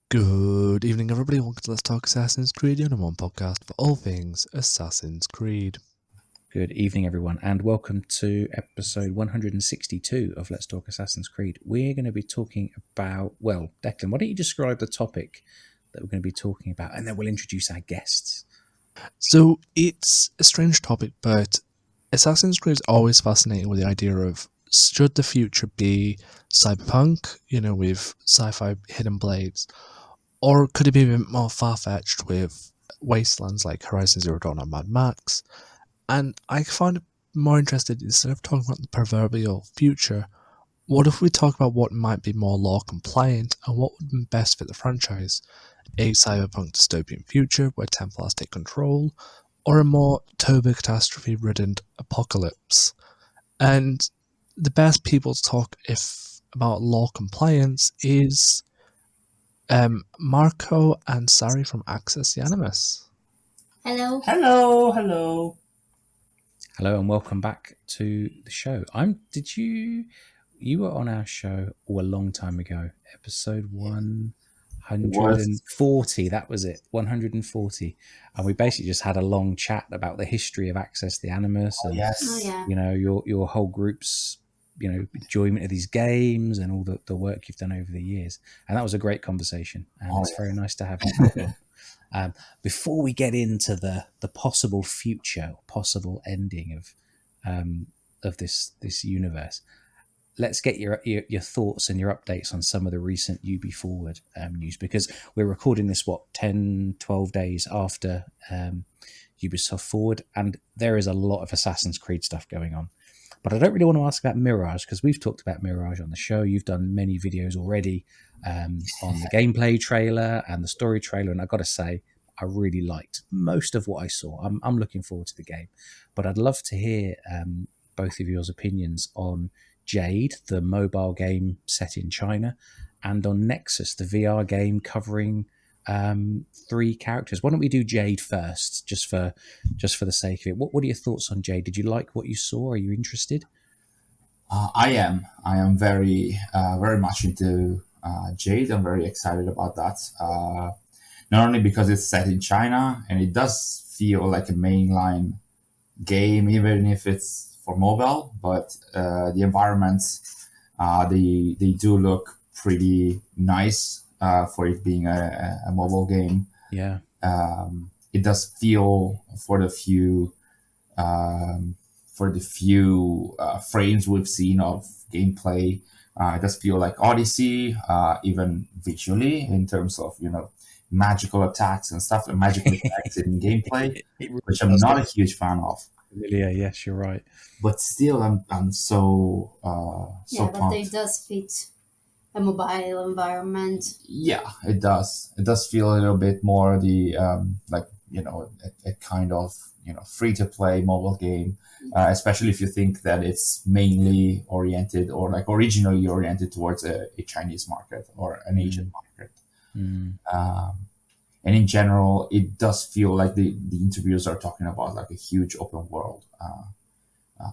Good evening, everybody. Welcome to Let's Talk Assassin's Creed, your number one podcast for all things Assassin's Creed. Good evening, everyone, and welcome to episode 162 of Let's Talk Assassin's Creed. We're going to be talking about, well, Declan, why don't you describe the topic that we're going to be talking about, and then we'll introduce our guests. So, it's a strange topic, but Assassin's Creed is always fascinating with the idea of, should the future be cyberpunk, with sci-fi hidden blades, or could it be a bit more far-fetched with wastelands like Horizon Zero Dawn and Mad Max? And I find it more interested, instead of talking about the proverbial future, what if we talk about what might be more law compliant and what would best fit the franchise? A cyberpunk dystopian future where Templars take control, or a more turbo catastrophe ridden apocalypse? And the best people to talk about law compliance is Marco and Sary from Access the Animus. Hello. Hello, and welcome back to the show. You were on our show a long time ago, episode 140. That was it, 140. And we basically just had a long chat about the history of Access the Animus and your whole group's enjoyment of these games and all the work you've done over the years. And that was a great conversation, and it's very nice to have you back on. Before we get into the possible future, possible ending of this universe, let's get your thoughts and your updates on some of the recent UB Forward news, because we're recording this 10-12 days after Ubisoft Forward, and there is a lot of Assassin's Creed stuff going on. But I don't really want to ask about Mirage, because we've talked about Mirage on the show. You've done many videos already on the gameplay trailer and the story trailer, and I've got to say, I really liked most of what I saw. I'm looking forward to the game. But I'd love to hear both of your opinions on Jade, the mobile game set in China, and on Nexus, the VR game covering 3 characters. Why don't we do Jade first, just for the sake of it? What are your thoughts on Jade? Did you like what you saw? Are you interested? I am very much into Jade. I'm very excited about that. Not only because it's set in China and it does feel like a mainline game, even if it's for mobile, but the environments, they do look pretty nice for it being a mobile game. Yeah. It does feel, for the few frames we've seen of gameplay, it does feel like Odyssey, even visually, in terms of magical attacks and stuff, and magical attacks in gameplay, which I'm not a huge fan of. Yeah, yes, you're right. But still, I'm so pumped. But it does fit a mobile environment. Yeah, it does. It does feel a little bit more the a kind of free to play mobile game, especially if you think that it's mainly oriented or like originally oriented towards a Chinese market or an Asian market. And in general, it does feel like the interviews are talking about like a huge open world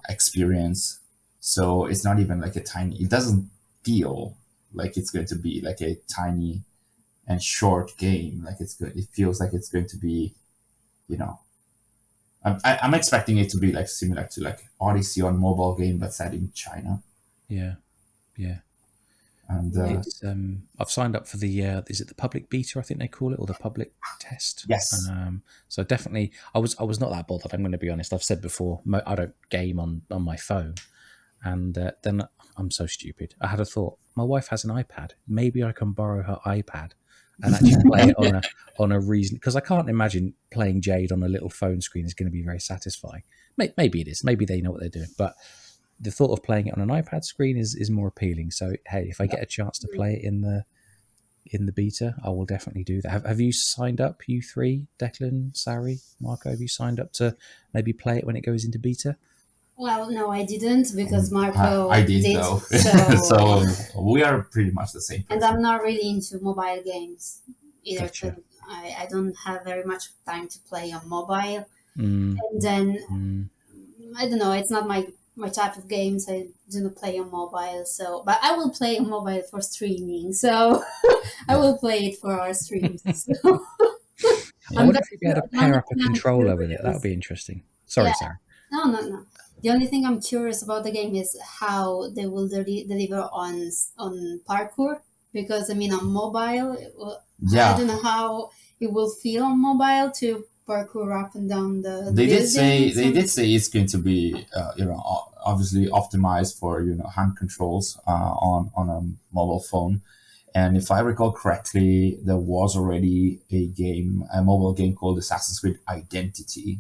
experience. So it's not even like it doesn't feel like it's going to be like a tiny and short game. Like it feels like it's going to be, I'm expecting it to be like similar to like Odyssey on mobile game, but set in China. Yeah. And I've signed up for the is it the public beta, I think they call it, or the public test? Yes. So definitely, I was not that bothered. I'm going to be honest. I've said before, I don't game on my phone, and then I'm so stupid. I had a thought. My wife has an iPad. Maybe I can borrow her iPad and actually play it on a reason, because I can't imagine playing Jade on a little phone screen is going to be very satisfying. Maybe it is. Maybe they know what they're doing, but the thought of playing it on an iPad screen is more appealing. So hey, if I get a chance to play it in the beta, I will definitely do that. Have you signed up, you 3, Declan, Sary, Marco? Have you signed up to maybe play it when it goes into beta? Well, no, I didn't, because Marco I did though. So we are pretty much the same person. And I'm not really into mobile games either. Gotcha. I don't have very much time to play on mobile. And then I don't know, it's not my my type of games. I do not play on mobile, so but I will play on mobile for streaming. So I will play it for our streams. So I I'm wonder very, if you'd be able to the only pair up a thing I'm controller with it. That would curious. be interesting. Sorry, Yeah, Sarah. no. The only thing I'm curious about the game is how they will deliver on parkour, because I mean on mobile, I Yeah, don't know how it will feel on mobile to parkour up and down the they buildings. did say it's going to be obviously optimized for hand controls on a mobile phone. And if I recall correctly, there was already a mobile game called Assassin's Creed Identity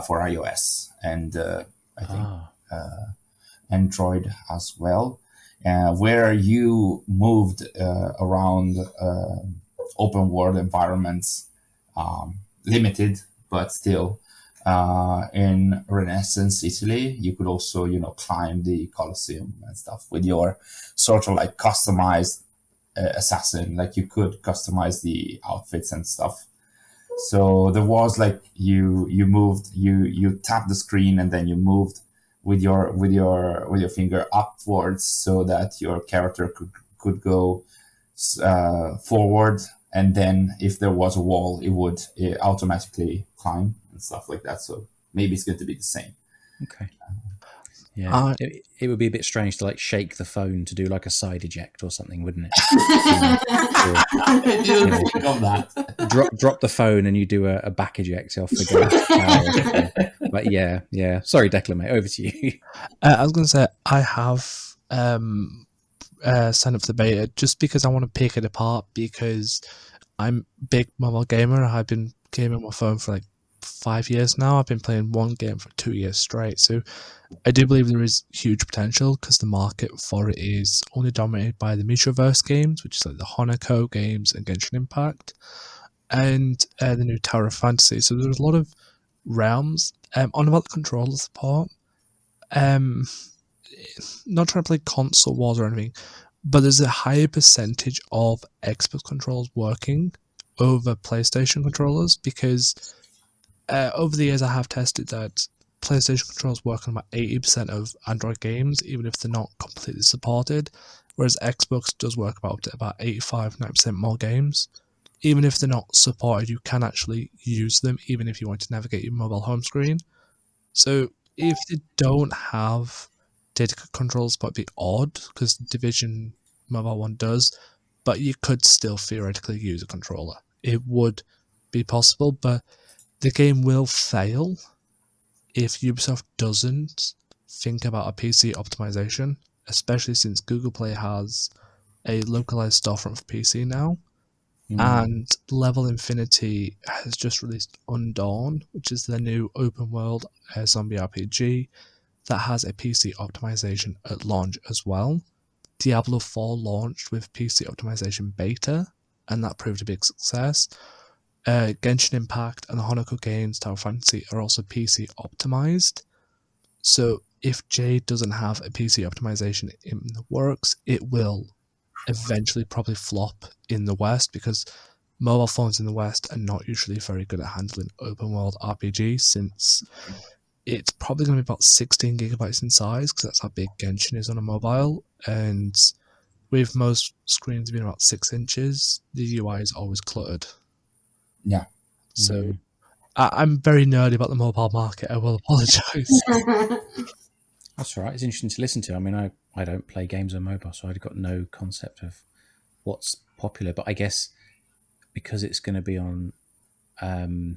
for iOS and I think Ah, Android as well, where you moved around open world environments, limited but still. In Renaissance Italy, you could also, climb the Colosseum and stuff with your sort of like customized assassin. Like you could customize the outfits and stuff. So there was like you moved, you tapped the screen and then you moved with your finger upwards so that your character could go forward, and then if there was a wall, it would automatically climb and stuff like that. So maybe it's going to be the same. okay. Yeah, I it would be a bit strange to like shake the phone to do like a side eject or something, wouldn't it? I didn't think of that. Drop the phone and you do a back eject off the gas. But yeah. Sorry, Declan, mate. Over to you. I was going to say I have signed up for the beta just because I want to pick it apart, because I'm a big mobile gamer. I've been gaming on my phone for like 5 years now. I've been playing one game for 2 years straight. So I do believe there is huge potential, because the market for it is only dominated by the Metroverse games, which is like the Honoco games and Genshin Impact, and the new Tower of Fantasy. So there's a lot of realms. On about the controller support, not trying to play console wars or anything, but there's a higher percentage of Xbox controls working over PlayStation controllers, because over the years I have tested that PlayStation controls work on about 80% of Android games, even if they're not completely supported, whereas Xbox does work about up to about 85-90% more games. Even if they're not supported, you can actually use them, even if you want to navigate your mobile home screen. So if they don't have data controls, might be odd, because Division Mobile 1 does, but you could still theoretically use a controller. It would be possible, but the game will fail if Ubisoft doesn't think about a PC optimization, especially since Google Play has a localized storefront for PC now. And Level Infinity has just released Undawn, which is the new open world zombie RPG that has a PC optimization at launch as well. Diablo 4 launched with PC optimization beta, and that proved a big success. Genshin Impact and the Honoco games Tower Fantasy are also PC optimized. So if Jade doesn't have a PC optimization in the works, it will eventually probably flop in the West, because mobile phones in the West are not usually very good at handling open world RPGs, since it's probably going to be about 16 gigabytes in size, because that's how big Genshin is on a mobile. And with most screens being about 6 inches, the UI is always cluttered. Yeah. So I'm very nerdy about the mobile market. I will apologise. That's all right. It's interesting to listen to. I mean, I don't play games on mobile, so I've got no concept of what's popular. But I guess because it's going to be on the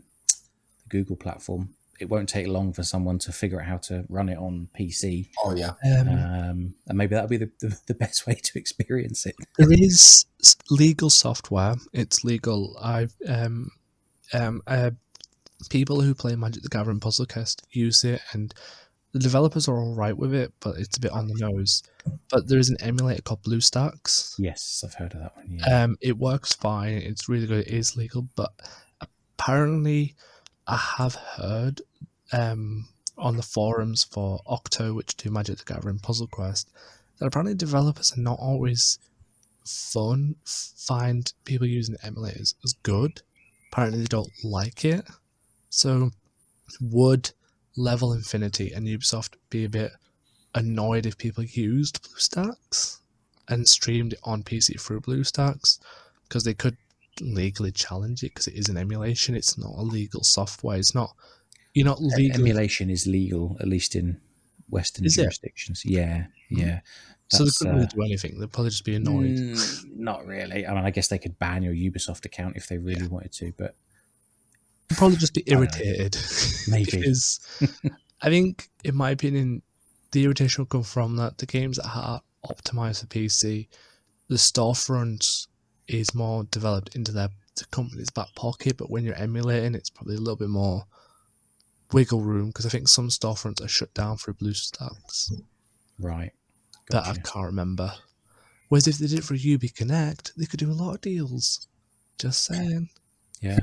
Google platform, it won't take long for someone to figure out how to run it on PC. Oh yeah. And maybe that'll be the best way to experience it. There is legal software. It's legal. People who play Magic the Gathering Puzzle Quest use it, and the developers are all right with it, but it's a bit on the nose. But there is an emulator called BlueStacks. Yes, I've heard of that one. Yeah. It works fine. It's really good. It is legal, but apparently, I have heard on the forums for Octo, which do Magic the Gathering Puzzle Quest, that apparently developers are not always find people using emulators as good. Apparently, they don't like it. So, would Level Infinity and Ubisoft be a bit annoyed if people used BlueStacks and streamed it on PC through BlueStacks, because they could legally challenge it because it is an emulation. It's not a legal software. It's not. You're not legally. Emulation is legal, at least in Western Is it? jurisdictions. Yeah, yeah. So they couldn't really do anything. They'd probably just be annoyed. Not really. I mean, I guess they could ban your Ubisoft account if they really wanted to, but They'd probably just be irritated. Maybe. Because I think, in my opinion, the irritation will come from that the games that are optimized for PC, the storefront is more developed into the company's back pocket, but when you're emulating, it's probably a little bit more wiggle room, because I think some storefronts are shut down through BlueStacks. right. That I can't remember. Whereas if they did it for UB Connect, they could do a lot of deals. Just saying. Yeah.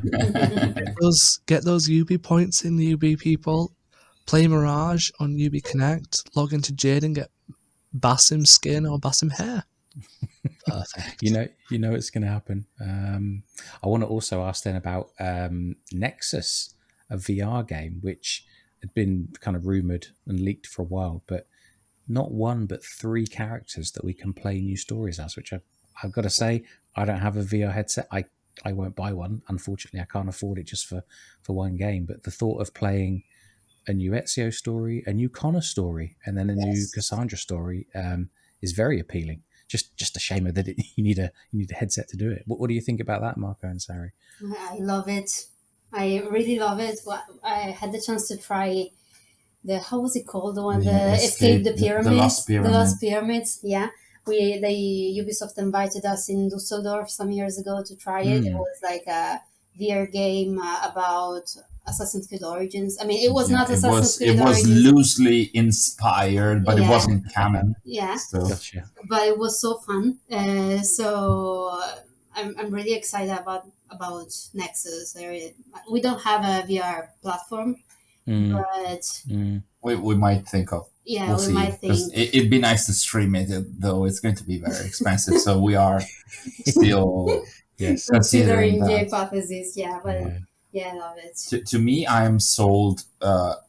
Get those UB points in, the UB people. Play Mirage on UB Connect. Log into Jade and get Basim skin or Basim hair. Perfect. You know it's going to happen. I want to also ask then about Nexus, a VR game, which had been kind of rumored and leaked for a while, but not one but 3 characters that we can play new stories as, which I've got to say, I don't have a VR headset. I won't buy one. Unfortunately, I can't afford it just for one game. But the thought of playing a new Ezio story, a new Connor story, and then a new Cassandra story is very appealing. Just a shame that you need a headset to do it. What do you think about that, Marco and Sary? I love it. I really love it. I had the chance to try how was it called? The one that escaped the pyramids. The Lost Pyramids. Yeah. Ubisoft invited us in Dusseldorf some years ago to try it. It was like a VR game about Assassin's Creed Origins. I mean, it was not Assassin's Creed Origins. It was loosely inspired, but it wasn't canon. Yeah. So. Gotcha. But it was so fun. So I'm really excited about Nexus. We don't have a VR platform, but we might think of. Yeah, we might think. It'd be nice to stream it, though it's going to be very expensive. So we are still considering the hypothesis. Yeah, but I love it. To me, I'm sold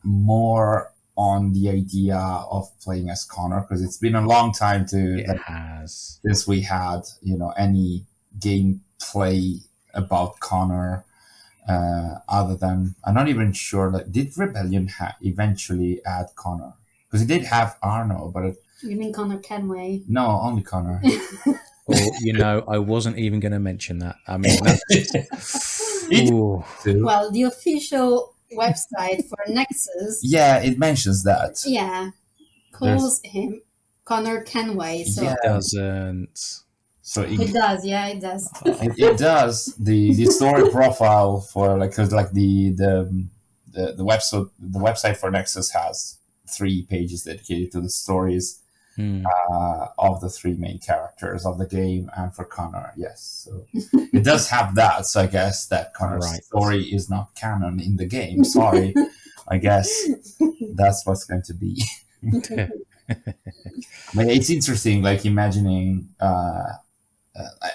more on the idea of playing as Connor, because it's been a long time since we had any gameplay about Connor. Other than, I'm not even sure, did Rebellion eventually add Connor? Because it did have Arno, but you mean Connor Kenway? No, only Connor. I wasn't even going to mention that. I mean, well, the official website for Nexus. Yeah, it mentions that. Yeah, calls him Connor Kenway. So it doesn't. So it does. Yeah, it does. It does. The story profile for the website for Nexus has 3 pages dedicated to the stories of the 3 main characters of the game, and for Connor, yes. So it does have that. So I guess that Connor's story is not canon in the game. Sorry, I guess that's what's going to be. But it's interesting, imagining.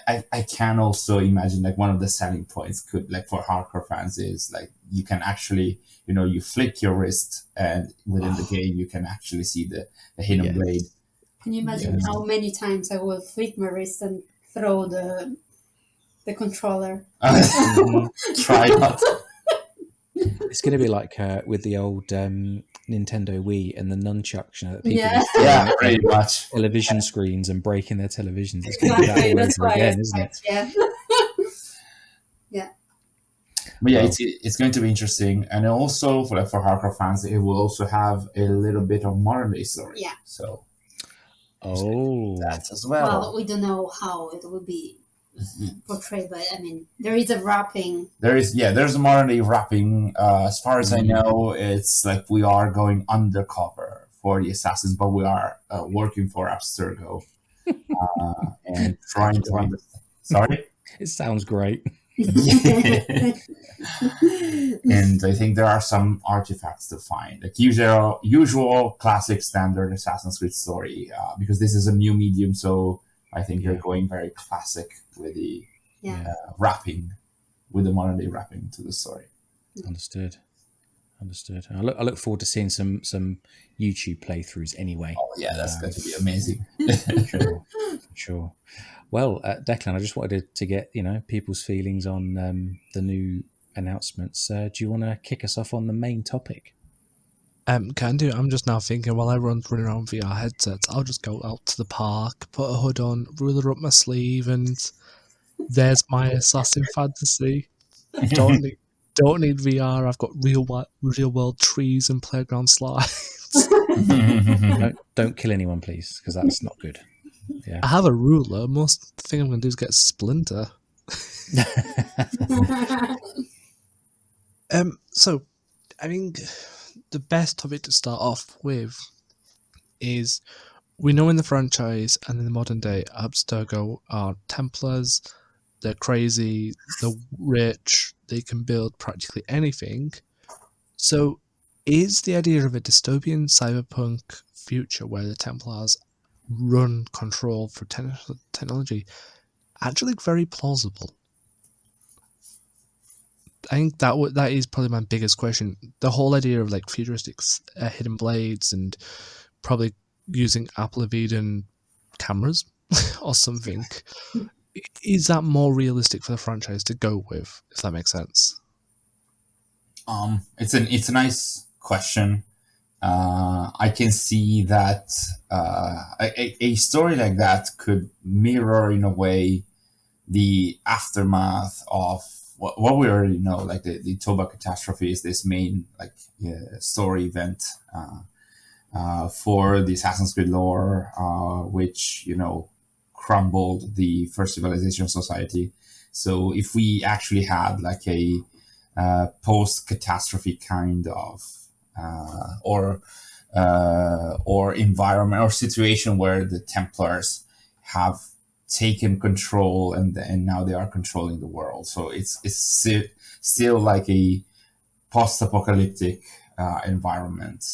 I can also imagine one of the selling points could for hardcore fans is you can actually you flick your wrist, and within the game you can actually see the hidden blade. Can you imagine how many times I will flick my wrist and throw the controller? Try not. It's going to be like with the old Nintendo Wii and the nunchucks, that people pretty much television screens and breaking their televisions. It's going to be that all over again, isn't it? Yeah. Yeah. But it's going to be interesting, and also for hardcore fans, it will also have a little bit of modern day story. Yeah. So. That as well. Well, we don't know how it will be portrayed, but I mean, there is a wrapping. There's a modern day wrapping. As far as I know, it's we are going undercover for the assassins, but we are working for Abstergo and trying to understand. Sorry? It sounds great. And I think there are some artifacts to find, usual classic standard Assassin's Creed story, because this is a new medium, so I think you're going very classic with the wrapping, with the modern day wrapping to the story. Understood. Understood. I look forward to seeing some YouTube playthroughs anyway. Oh yeah, that's going to be amazing. For sure. Well, Declan, I just wanted to get people's feelings on the new announcements. Do you want to kick us off on the main topic? Can do. I'm just now thinking while I run around VR headsets, I'll just go out to the park, put a hood on, ruler up my sleeve, and there's my assassin fantasy. Don't need VR. I've got real world trees and playground slides. Don't kill anyone, please, because that's not good. Yeah. I have a ruler. Most thing I'm going to do is get a splinter. So, I think the best topic to start off with is we know in the franchise and in the modern day, Abstergo are Templars. They're crazy. They're rich. They can build practically anything. So, is the idea of a dystopian cyberpunk future where the Templars run control for technology actually very plausible? I think that is probably my biggest question. The whole idea of like futuristic hidden blades and probably using Apple Eden cameras or something, is that more realistic for the franchise to go with, if that makes sense? It's a nice question. I can see that a story like that could mirror in a way the aftermath of what we already know, like the Toba catastrophe is this main story event for the Assassin's Creed lore, which crumbled the first civilization society. So if we actually had like a post-catastrophe kind of or environment or situation where the Templars have taken control and now they are controlling the world. So it's still like a post-apocalyptic environment.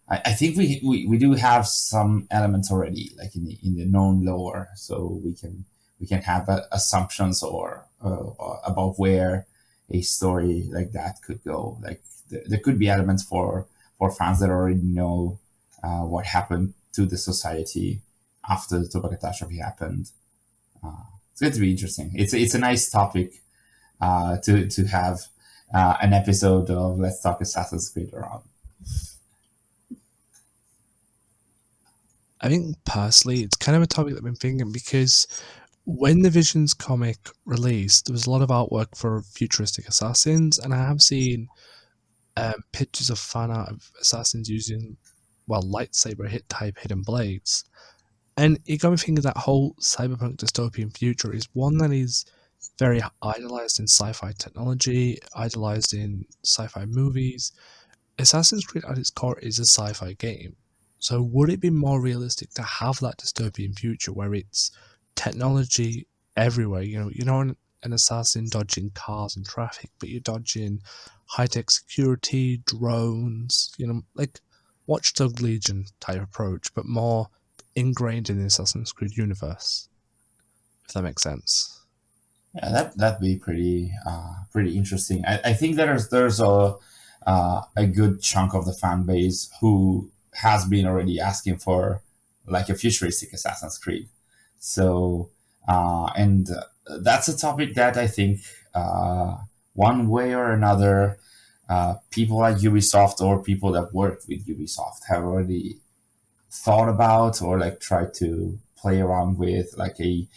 I think we do have some elements already, like in the known lore, so we can have assumptions or about where a story like that could go. Like there could be elements for fans that already know what happened to the society after the Toba catastrophe happened. It's going to be interesting. It's a nice topic to have an episode of Let's Talk Assassin's Creed around. I think personally, it's kind of a topic that I've been thinking because when the Visions comic released, there was a lot of artwork for futuristic assassins, and I have seen pictures of fan art of assassins using, lightsaber type hidden blades. And it got me thinking that whole cyberpunk dystopian future is one that is very idolized in sci-fi technology, idolized in sci-fi movies. Assassin's Creed at its core is a sci-fi game. So would it be more realistic to have that dystopian future where it's technology everywhere? You're not an assassin dodging cars and traffic, but you're dodging high-tech security, drones, like Watch Dogs Legion type approach, but more ingrained in the Assassin's Creed universe, if that makes sense. Yeah, that'd be pretty interesting. I think there's a good chunk of the fan base who has been already asking for like a futuristic Assassin's Creed. So and that's a topic that I think one way or another people like Ubisoft or people that work with Ubisoft have already thought about or like tried to play around with, like a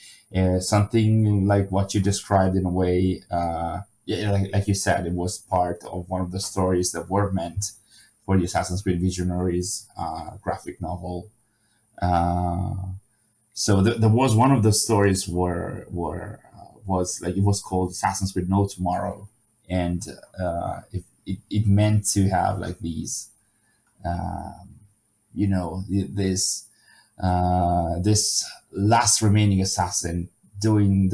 something like what you described in a way. Like you said, it was part of one of the stories that were meant for the Assassin's Creed Visionaries graphic novel. So there was one of the stories where was like, it was called Assassin's Creed No Tomorrow, and it meant to have like these this last remaining assassin doing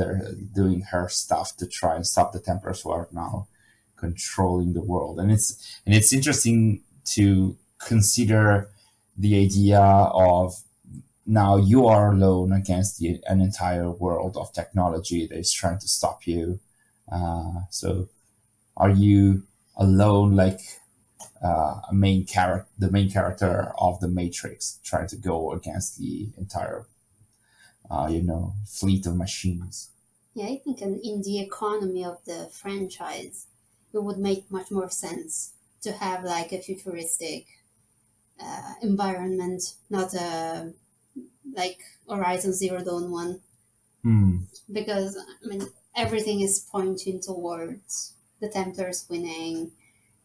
her stuff to try and stop the Templars who are now controlling the world. And it's interesting to consider the idea of now you are alone against an entire world of technology that is trying to stop you. So are you alone, like the main character of the Matrix, trying to go against the entire fleet of machines. Yeah, I think in the economy of the franchise, it would make much more sense to have like a futuristic environment, not a like Horizon Zero Dawn one. Because I mean everything is pointing towards the Templars winning.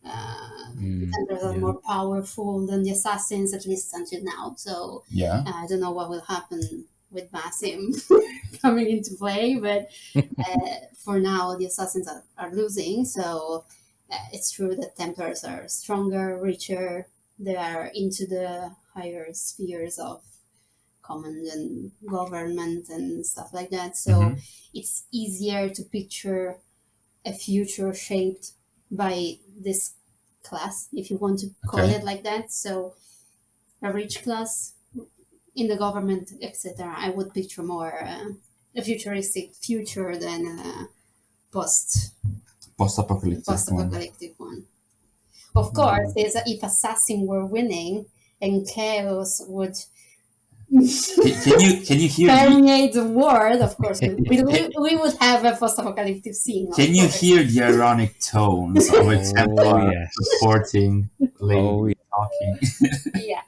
The Templars are more powerful than the Assassins, at least until now. So I don't know what will happen with Basim coming into play, but for now the Assassins are losing. So it's true that Templars are stronger, richer. They are into the higher spheres of command and government and stuff like that. So it's easier to picture a future shaped by this class, if you want to call it like that. So a rich class in the government, etc. I would picture more a futuristic future than a post-apocalyptic one. Of course, if Assassin were winning and Chaos would can you hear permeate the world, of course we would have a post-apocalyptic scene. Can you hear the ironic tones of a Templar supporting lady talking? Yeah.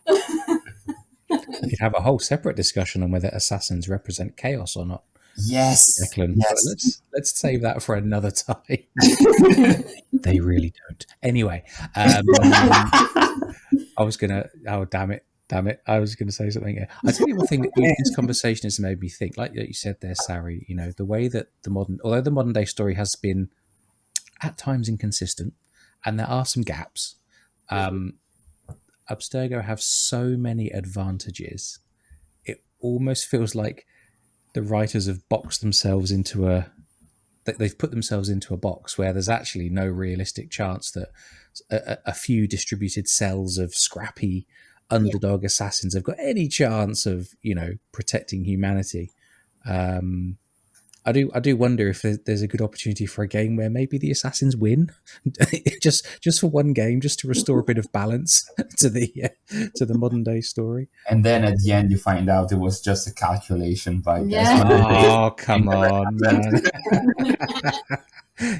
We could have a whole separate discussion on whether assassins represent chaos or not. Yes, Declan. yes. Let's save that for another time. They really don't. Anyway, I was gonna. Oh, damn it! I was going to say something. I tell you one thing. This conversation has made me think. Like you said there, Sary. The way that although the modern day story has been at times inconsistent, and there are some gaps. Abstergo have so many advantages. It almost feels like the writers have boxed themselves into they've put themselves into a box where there's actually no realistic chance that a few distributed cells of scrappy underdog assassins have got any chance of protecting humanity. I do wonder if there's a good opportunity for a game where maybe the assassins win, just for one game, just to restore a bit of balance to the modern day story. And then at the end, you find out it was just a calculation by Oh, come on, man.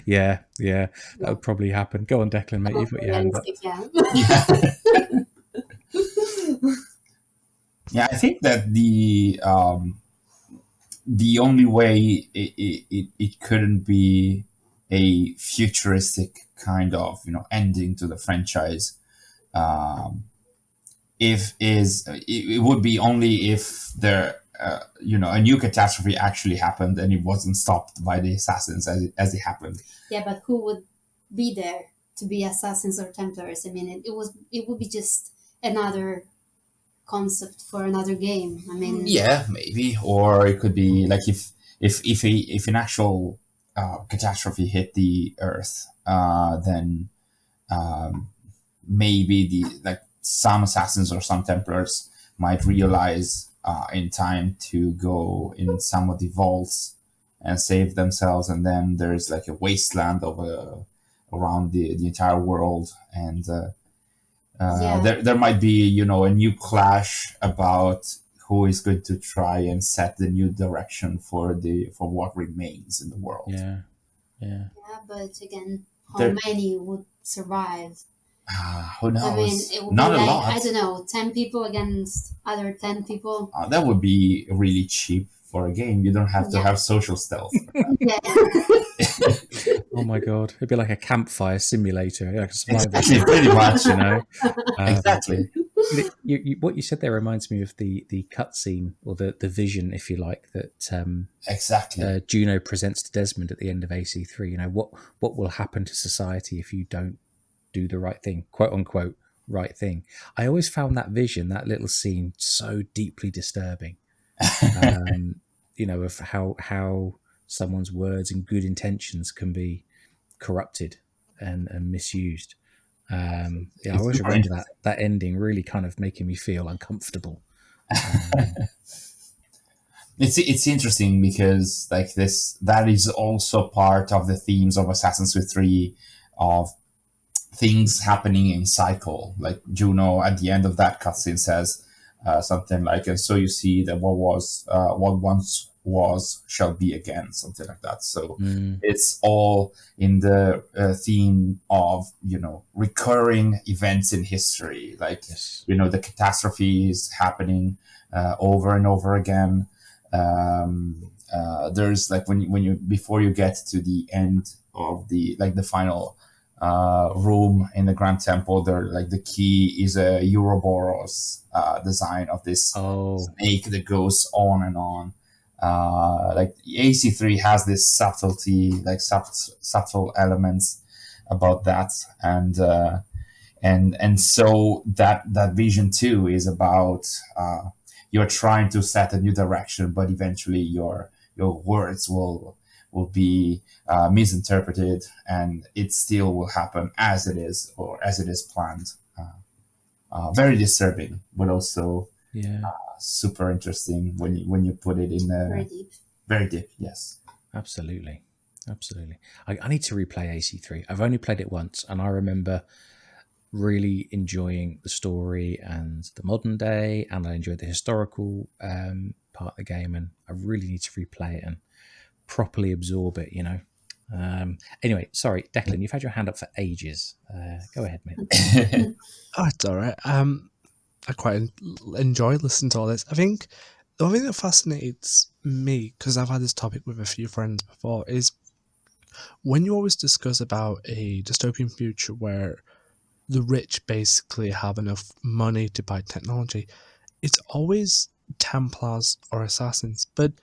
Yeah, that would probably happen. Go on, Declan, mate. You've got your hand up. Yeah, I think that the only way it couldn't be a futuristic kind of ending to the franchise, it would be only if there a new catastrophe actually happened and it wasn't stopped by the assassins as it happened. Yeah, but who would be there to be assassins or Templars? I mean, it would be just another concept for another game. I mean, yeah, maybe, or it could be like if an actual catastrophe hit the Earth, then maybe some assassins or some Templars might realize in time to go in some of the vaults and save themselves, and then there's like a wasteland around the entire world, and there might be a new clash about who is going to try and set the new direction for what remains in the world. Yeah, but again, how many would survive? Who knows? I mean, it would not be a like, lot. I don't know, 10 people against other 10 people. That would be really cheap for a game. You don't have to have social stealth. Yeah. Oh my god, it'd be like a campfire simulator, like a survival. Exactly, pretty much, Exactly. What you said there reminds me of the cutscene or the vision, if you like, that exactly Juno presents to Desmond at the end of AC3. What will happen to society if you don't do the right thing, quote unquote, right thing. I always found that vision, that little scene, so deeply disturbing. Of how someone's words and good intentions can be corrupted and misused. I always remember that ending really kind of making me feel uncomfortable. It's interesting because that is also part of the themes of Assassin's Creed 3 of things happening in cycle. Like Juno at the end of that cutscene says something like, "And so you see that what once was shall be again," something like that. So it's all in the theme of recurring events in history, like the catastrophes happening over and over again. There's like when you before you get to the end of the final room in the Grand Temple, there like the key is a Ouroboros design of this snake that goes on and on. Like AC3 has this subtlety, like subtle elements about that, and so that vision too is about you're trying to set a new direction, but eventually your words will be misinterpreted, and it still will happen as it is planned. Very disturbing, but also super interesting when you put it in very deep. Yes, absolutely. I need to replay AC3. I've only played it once, and I remember really enjoying the story and the modern day, and I enjoyed the historical part of the game, and I really need to replay it and properly absorb it, Anyway, sorry, Declan, you've had your hand up for ages. Go ahead, mate. Oh, it's all right. I quite enjoy listening to all this. I think the only thing that fascinates me, because I've had this topic with a few friends before, is when you always discuss about a dystopian future where the rich basically have enough money to buy technology, it's always Templars or Assassins. But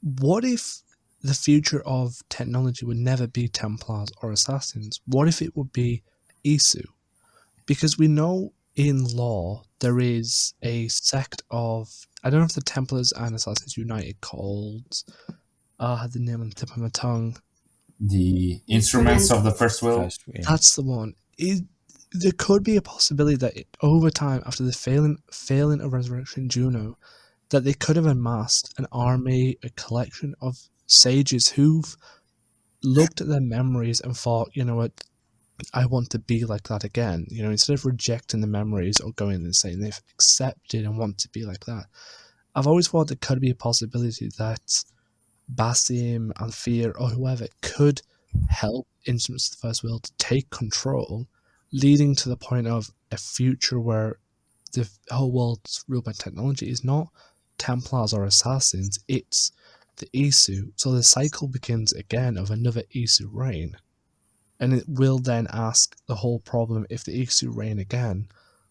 what if the future of technology would never be Templars or Assassins? What if it would be Isu? Because we know in law there is a sect of, I don't know if the Templars and Assassins united, called, I had the name on the tip of my tongue. The Instruments of the First Will. That's the one. There could be a possibility that over time, after the failing of Resurrection Juno, that they could have amassed an army, a collection of sages who've looked at their memories and thought, you know what, I want to be like that again. Instead of rejecting the memories or going and saying they've accepted and want to be like that. I've always thought there could be a possibility that Basim and Fear or whoever could help Instruments of the First Will to take control, leading to the point of a future where the whole world's ruled by technology is not Templars or Assassins, it's the Isu. So the cycle begins again of another Isu reign. And it will then ask the whole problem, if the Isu reign again,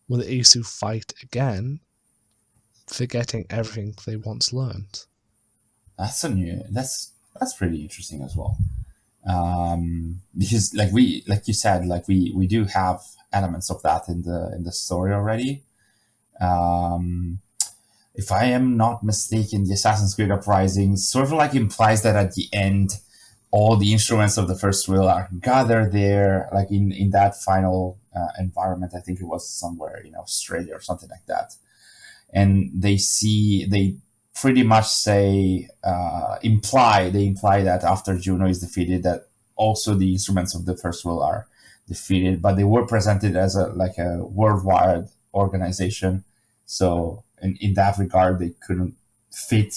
will the Isu fight again, forgetting everything they once learned? That's pretty interesting as well. Because like you said, we do have elements of that in the story already. If I am not mistaken, the Assassin's Creed Uprising sort of like implies that at the end, all the Instruments of the First Will are gathered there, like in that final environment. I think it was somewhere in Australia or something like that. And they pretty much imply that after Juno is defeated, that also the Instruments of the First Will are defeated, but they were presented as a worldwide organization. So in that regard, they couldn't fit,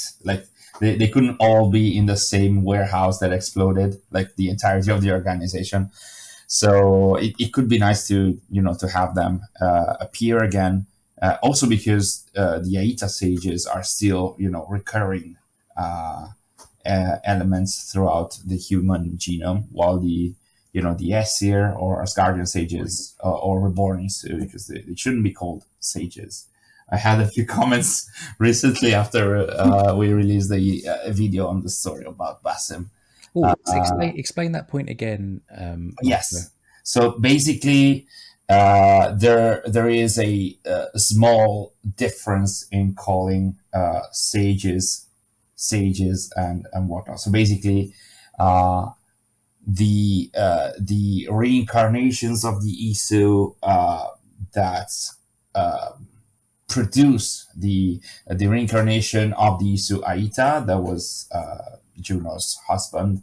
they couldn't all be in the same warehouse that exploded, like the entirety of the organization. So it could be nice to have them appear again. Also because the Aita sages are still recurring elements throughout the human genome, while the Aesir or Asgardian sages or Reborn Isu, because they shouldn't be called sages. I had a few comments recently after we released a video on the story about Basim. Explain that point again. Yes. So basically, there is a small difference in calling sages and whatnot. So basically, the reincarnations of the Isu that produce the reincarnation of the Isu Aita, that was Juno's husband.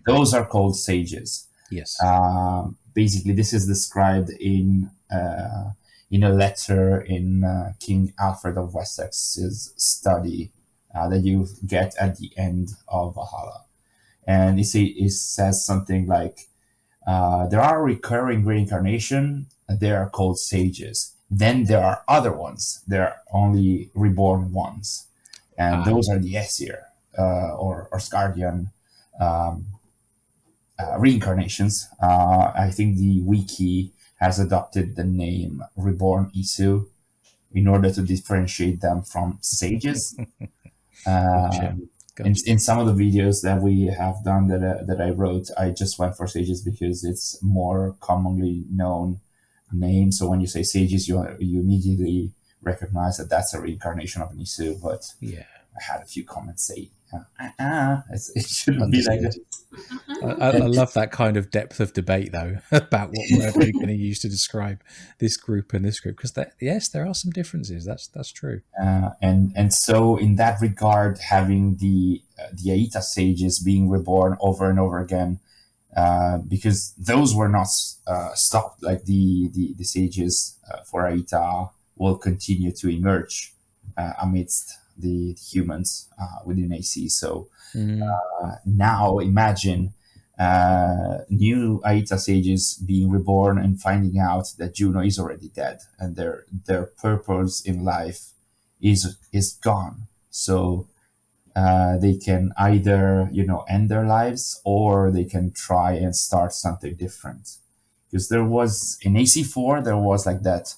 Those are called sages. Yes. basically this is described in a letter in King Alfred of Wessex's study that you get at the end of Valhalla. And it says something like, there are recurring reincarnation, they are called sages. Then there are other ones, they're only reborn ones. And those are the Aesir or Skardian reincarnations. I think the wiki has adopted the name Reborn Isu in order to differentiate them from sages. Gotcha. In some of the videos that we have done that I wrote, I just went for sages because it's more commonly known name. So when you say sages, you immediately recognize that that's a reincarnation of an Isu. But yeah, I had a few comments say, it shouldn't be like that. I love that kind of depth of debate, though, about what word we're going to use to describe this group and this group, because yes, there are some differences. That's true. And so in that regard, having the Aita sages being reborn over and over again, because those were not stopped. Like the sages for Aita will continue to emerge amidst the humans within AC. So now imagine new Aita sages being reborn and finding out that Juno is already dead and their purpose in life is gone. So they can either end their lives, or they can try and start something different. Because there was in AC4, there was like that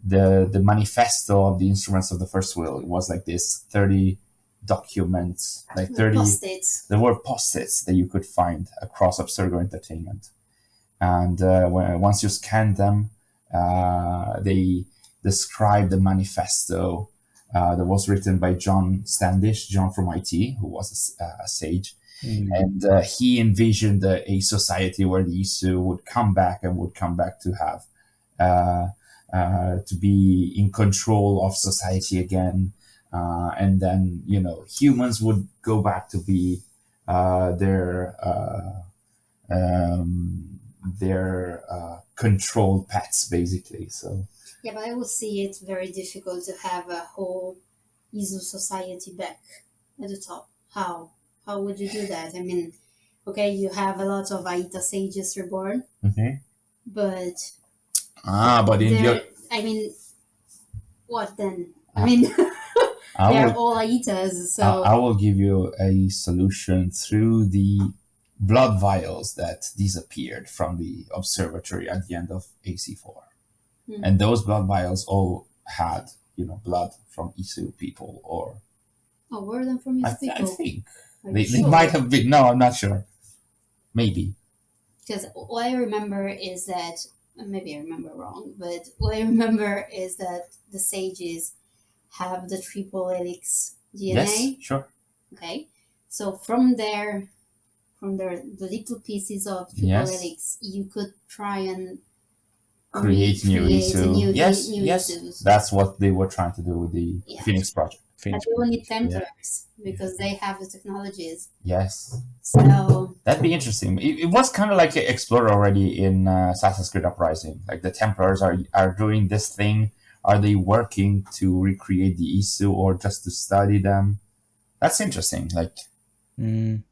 the manifesto of the instruments of the first will. It was like this 30 documents, like 30 post-its. There were post-its that you could find across Abstergo Entertainment, and once you scanned them, they described the manifesto that was written by John Standish, John from IT, who was a sage. And he envisioned a society where the Isu would come back to have to be in control of society again, and then humans would go back to be their controlled pets, basically. So yeah, but I would see it very difficult to have a whole Isu society back at the top. How would you do that? I mean, okay, you have a lot of Aita sages reborn, but I mean, what then? I mean, they're all Aitas. So I will give you a solution through the blood vials that disappeared from the observatory at the end of AC4. And those blood vials all had, blood from Isu people, or... Oh, were them from Isu people? I think. They might have been. No, I'm not sure. Maybe. Because what I remember is that, maybe I remember wrong, but what I remember is that the sages have the triple helix DNA. Yes, sure. Okay. So from the little pieces of triple helix, you could try and create new Isu. Yes. Isus. That's what they were trying to do with the Phoenix project. But they will need Templars because they have the technologies. Yes. So that'd be interesting. It was kind of like explored already in Assassin's Creed Uprising. Like the Templars are doing this thing. Are they working to recreate the Isu or just to study them? That's interesting. Like an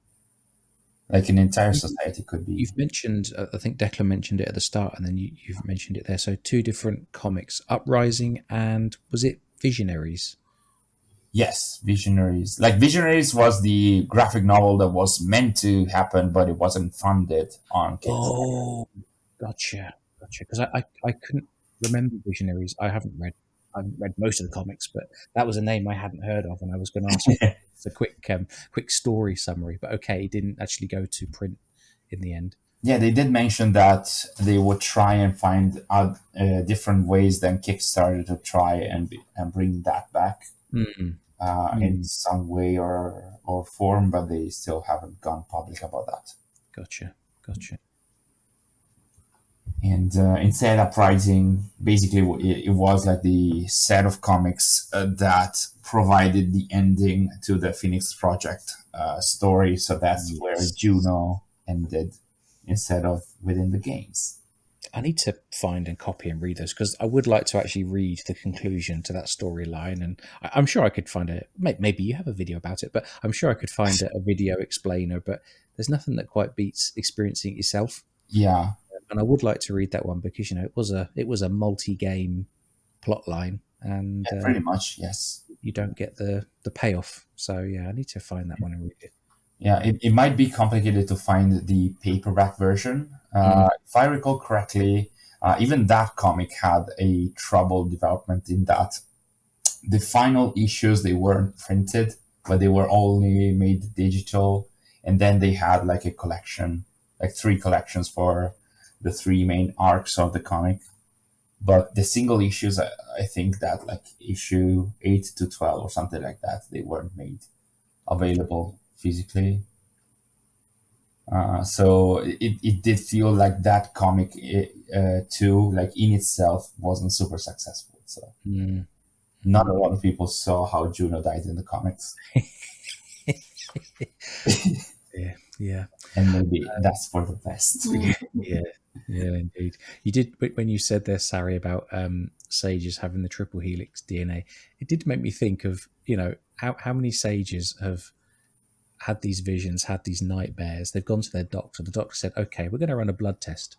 entire society could be. You've mentioned, I think Declan mentioned it at the start, and then you've mentioned it there. So 2 different comics, Uprising and was it Visionaries? Yes, Visionaries. Like Visionaries was the graphic novel that was meant to happen, but it wasn't funded on Kickstarter. Oh, gotcha. Because I couldn't remember Visionaries. I haven't read most of the comics, but that was a name I hadn't heard of, and I was going to ask you a quick story summary. But okay, it didn't actually go to print in the end. Yeah, they did mention that they would try and find different ways than Kickstarter to try and bring that back. In some way or form, but they still haven't gone public about that. Gotcha. And instead, Uprising, basically, it was like the set of comics that provided the ending to the Phoenix Project story. So that's where Juno ended instead of within the games. I need to find and copy and read those, because I would like to actually read the conclusion to that storyline, and I'm sure I could find it. Maybe you have a video about it, but I'm sure I could find a video explainer. But there's nothing that quite beats experiencing it yourself. Yeah, and I would like to read that one, because it was a multi-game plot line, and pretty much, yes. You don't get the payoff. So yeah, I need to find that one and read it. Yeah, it might be complicated to find the paperback version. If I recall correctly, even that comic had a troubled development in that the final issues, they weren't printed, but they were only made digital. And then they had like a collection, like 3 collections for the 3 main arcs of the comic. But the single issues, I think that like issue 8 to 12 or something like that, they weren't made available physically. So it did feel like that comic too, like in itself, wasn't super successful. So not a lot of people saw how Juno died in the comics. Yeah. And maybe that's for the best. Yeah, indeed. You did, when you said there, Sary, about sages having the triple helix DNA, it did make me think of, how many sages have had these visions, had these nightmares. They've gone to their doctor. The doctor said, "Okay, we're going to run a blood test."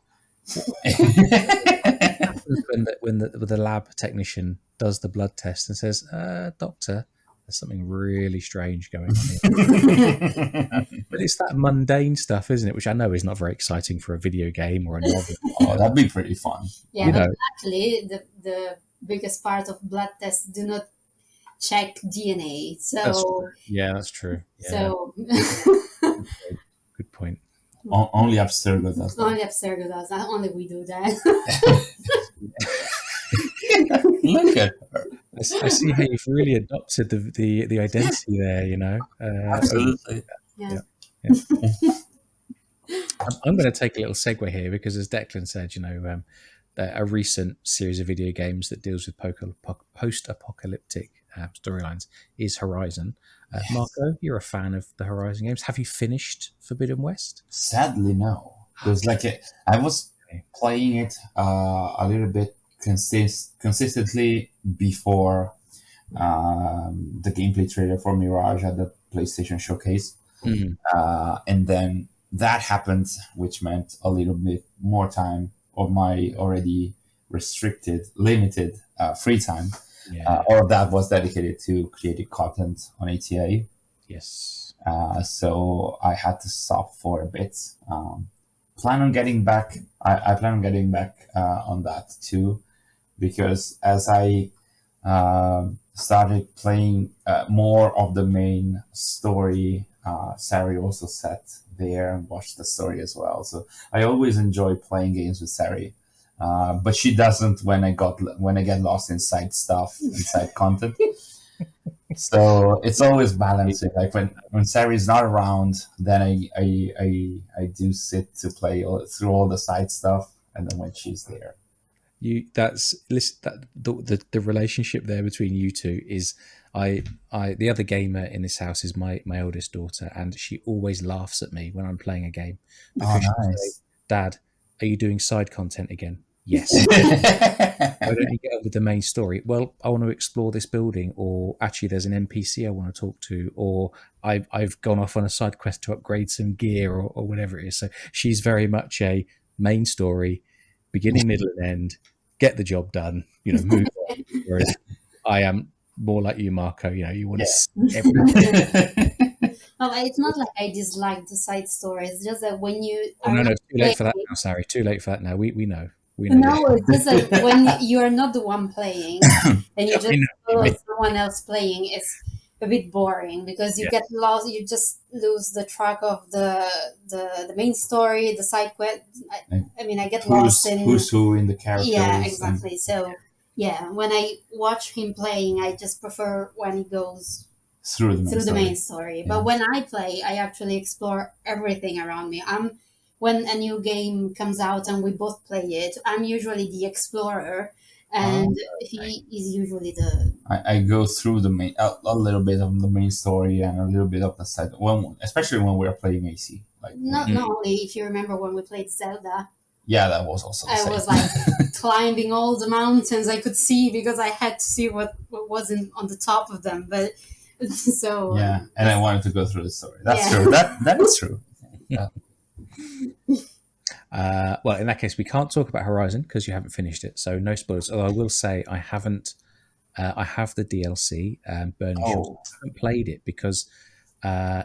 when the lab technician does the blood test and says, "Doctor, there's something really strange going on here." But it's that mundane stuff, isn't it? Which I know is not very exciting for a video game or a novel. Oh, that'd be pretty fun. Yeah, but actually, the biggest part of blood tests do not check DNA. So that's true. Yeah. So good point. Only Abstergo does. Only Abstergo does. Only we do that. Look at her. I see how you've really adopted the identity there. Absolutely. Yeah. I'm going to take a little segue here, because as Declan said, a recent series of video games that deals with post-apocalyptic storylines is Horizon. Yes. Marco, you're a fan of the Horizon games. Have you finished Forbidden West? Sadly, no. Because I was playing it a little bit consistently before the gameplay trailer for Mirage at the PlayStation Showcase. And then that happened, which meant a little bit more time of my already limited free time. All of that was dedicated to creating content on ATA. Yes. So I had to stop for a bit. Plan on getting back. I plan on getting back on that too, because as I started playing more of the main story, Sary also sat there and watched the story as well. So I always enjoy playing games with Sary. But she doesn't when I get lost in side stuff and side content. So it's always balancing. Like when Sary's not around, then I do sit to play through all the side stuff, and then when she's there, the relationship there between you two is the other gamer in this house is my oldest daughter, and she always laughs at me when I'm playing a game because she'll say, "Dad, are you doing side content again?" Yes. Why don't you get on with the main story? Well, I want to explore this building, or actually there's an NPC I want to talk to, or I've gone off on a side quest to upgrade some gear, or whatever it is. So she's very much a main story, beginning, middle, and end, get the job done, move on. Whereas I am more like you, Marco, you want to see everything. Well, it's not like I dislike the side story. It's just that when you no, too late for that now, Sary. Too late for that now. We know. No, it's just like when you are not the one playing and you just follow someone else playing, it's a bit boring because you get lost. You just lose the track of the main story, the side quest. I get lost in who's who in the characters. Yeah, exactly. So when I watch him playing, I just prefer when he goes through the main story. Yeah. But when I play, I actually explore everything around me. When a new game comes out and we both play it, I'm usually the explorer, and he is usually the... I go through the main, a little bit of the main story and a little bit of the side, especially when we're playing AC. Not only, if you remember when we played Zelda, Yeah, that was also the I same. was like climbing all the mountains I could see because I had to see what wasn't on the top of them. But so yeah, and I wanted to go through the story. That's Yeah. true. That is true. Yeah. Well, in that case, we can't talk about Horizon because you haven't finished it, so no spoilers. Although I will say I haven't. I have the DLC, Burning Shores. Oh, I haven't played it because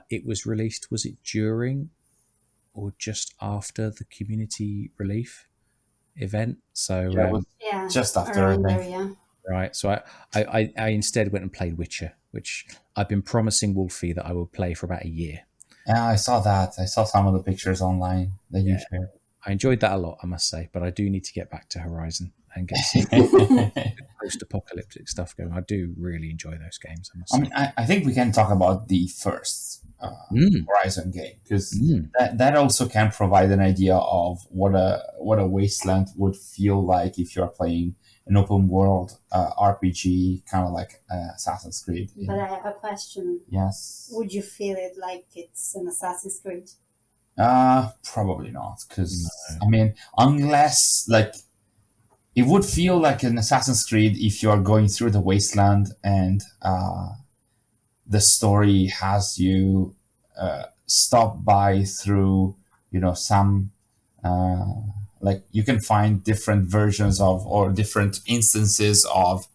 it was released. Was it during or just after the community relief event? So yeah, it was yeah, just after, I around there, think. yeah. right. So I instead went and played Witcher, which I've been promising Wolfie that I would play for about a year. Yeah, I saw that. I saw some of the pictures online that you shared. I enjoyed that a lot, I must say, but I do need to get back to Horizon and get some post-apocalyptic stuff going. I do really enjoy those games, I must I say. mean, I think we can talk about the first Horizon game, because that also can provide an idea of what a Wasteland would feel like if you're playing an open world RPG, kind of like Assassin's Creed. But I have a question. Yes. Would you feel it like it's an Assassin's Creed? Probably not, because I mean, unless like it would feel like an Assassin's Creed if you are going through the Wasteland and the story has you stop by through, some like you can find different versions of or different instances of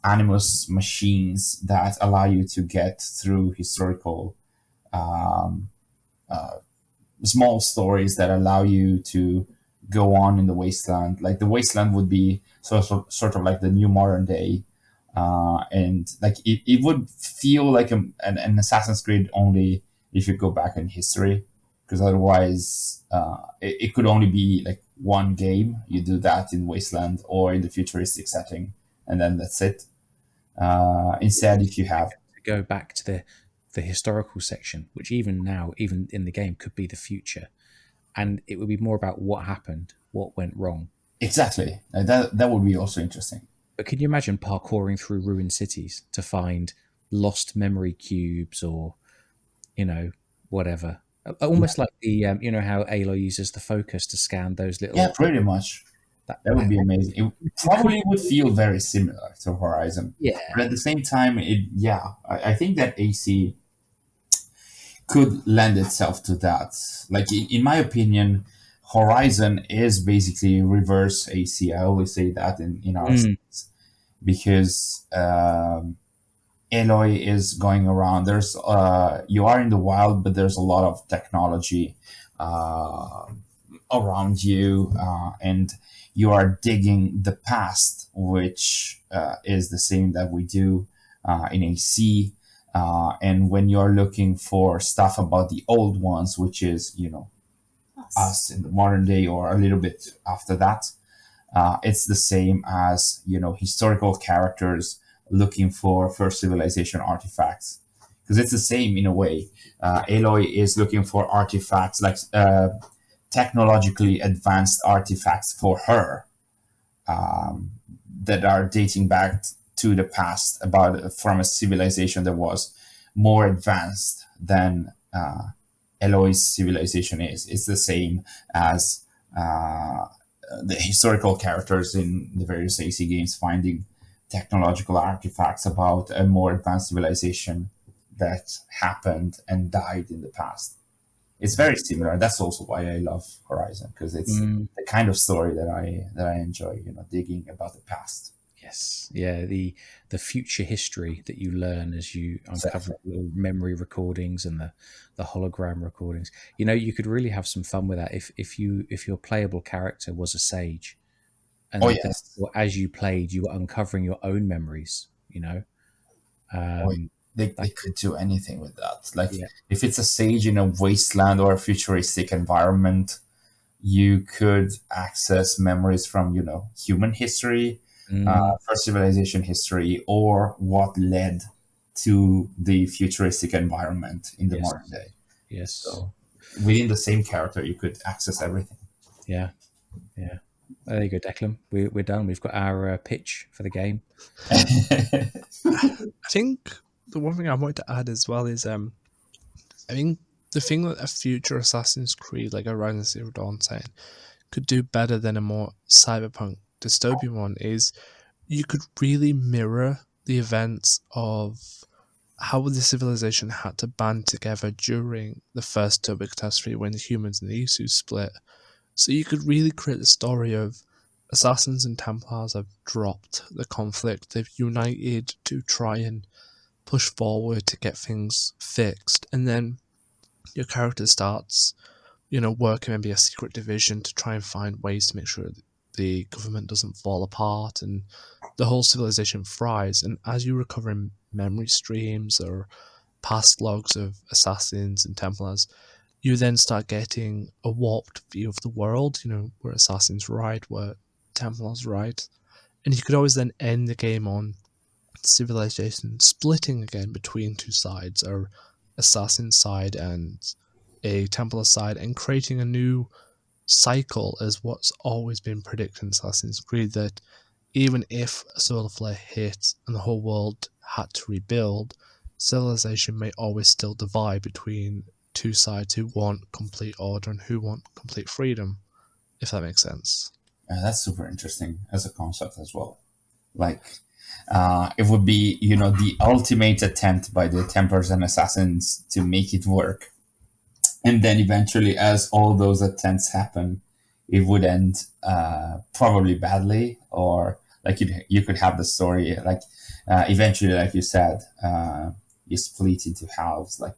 Animus machines that allow you to get through historical small stories that allow you to go on in the Wasteland. Like the Wasteland would be sort of like the new modern day, and like it would feel like an Assassin's Creed only if you go back in history, because otherwise it could only be like one game. You do that in Wasteland or in the futuristic setting, and then that's it. Instead, if you have To go back to the historical section, which even now, even in the game, could be the future, and it would be more about what happened, what went wrong. exactly that would be also interesting. But can you imagine parkouring through ruined cities to find lost memory cubes or, whatever? Almost like the, how Aloy uses the focus to scan those little... Yeah, pretty much. That would be amazing. It probably would feel very similar to Horizon. Yeah. But at the same time, I think that AC could lend itself to that. Like, in my opinion, Horizon is basically reverse AC. I always say that in our sense, because Aloy is going around. There's you are in the wild, but there's a lot of technology around you, and you are digging the past, which is the same that we do in AC. And when you're looking for stuff about the old ones, which is, us in the modern day or a little bit after that, it's the same as, historical characters looking for first civilization artifacts. Because it's the same in a way. Aloy is looking for artifacts like technologically advanced artifacts for her that are dating back to the past from a civilization that was more advanced than Aloy's civilization is. It's the same as the historical characters in the various AC games finding technological artifacts about a more advanced civilization that happened and died in the past. It's very similar. That's also why I love Horizon, because it's the kind of story that I enjoy. Digging about the past. Yes, yeah. The future history that you learn as you uncover little memory recordings and the hologram recordings. You could really have some fun with that if your playable character was a sage, and yes. as you played, you were uncovering your own memories. They could do anything with that. Like if it's a sage in a wasteland or a futuristic environment, you could access memories from human history, first civilization history, or what led to the futuristic environment in the modern day. Yes. So within the same character, you could access everything. Yeah. There you go, Declan. We're done. We've got our pitch for the game. I think the one thing I wanted to add as well is I think the thing that a future Assassin's Creed like Horizon Zero Dawn saying could do better than a more cyberpunk dystopian one is you could really mirror the events of how the civilization had to band together during the first turbo catastrophe when the humans and the Isu split. So you could really create the story of Assassins and Templars have dropped the conflict. They've united to try and push forward to get things fixed. And then your character starts, working maybe a secret division to try and find ways to make sure the government doesn't fall apart and the whole civilization thrives. And as you recover in memory streams or past logs of Assassins and Templars, you then start getting a warped view of the world, where Assassins ride, where Templars ride. And you could always then end the game on civilization splitting again between two sides, or Assassin side and a Templar side, and creating a new cycle as what's always been predicted in Assassin's Creed, that even if a solar flare hit and the whole world had to rebuild, civilization may always still divide between two sides who want complete order and who want complete freedom, if that makes sense. That's super interesting as a concept as well. Like, it would be, the ultimate attempt by the Templars and Assassins to make it work. And then eventually, as all those attempts happen, it would end probably badly, or like you could have the story like eventually, like you said, you split into halves. Like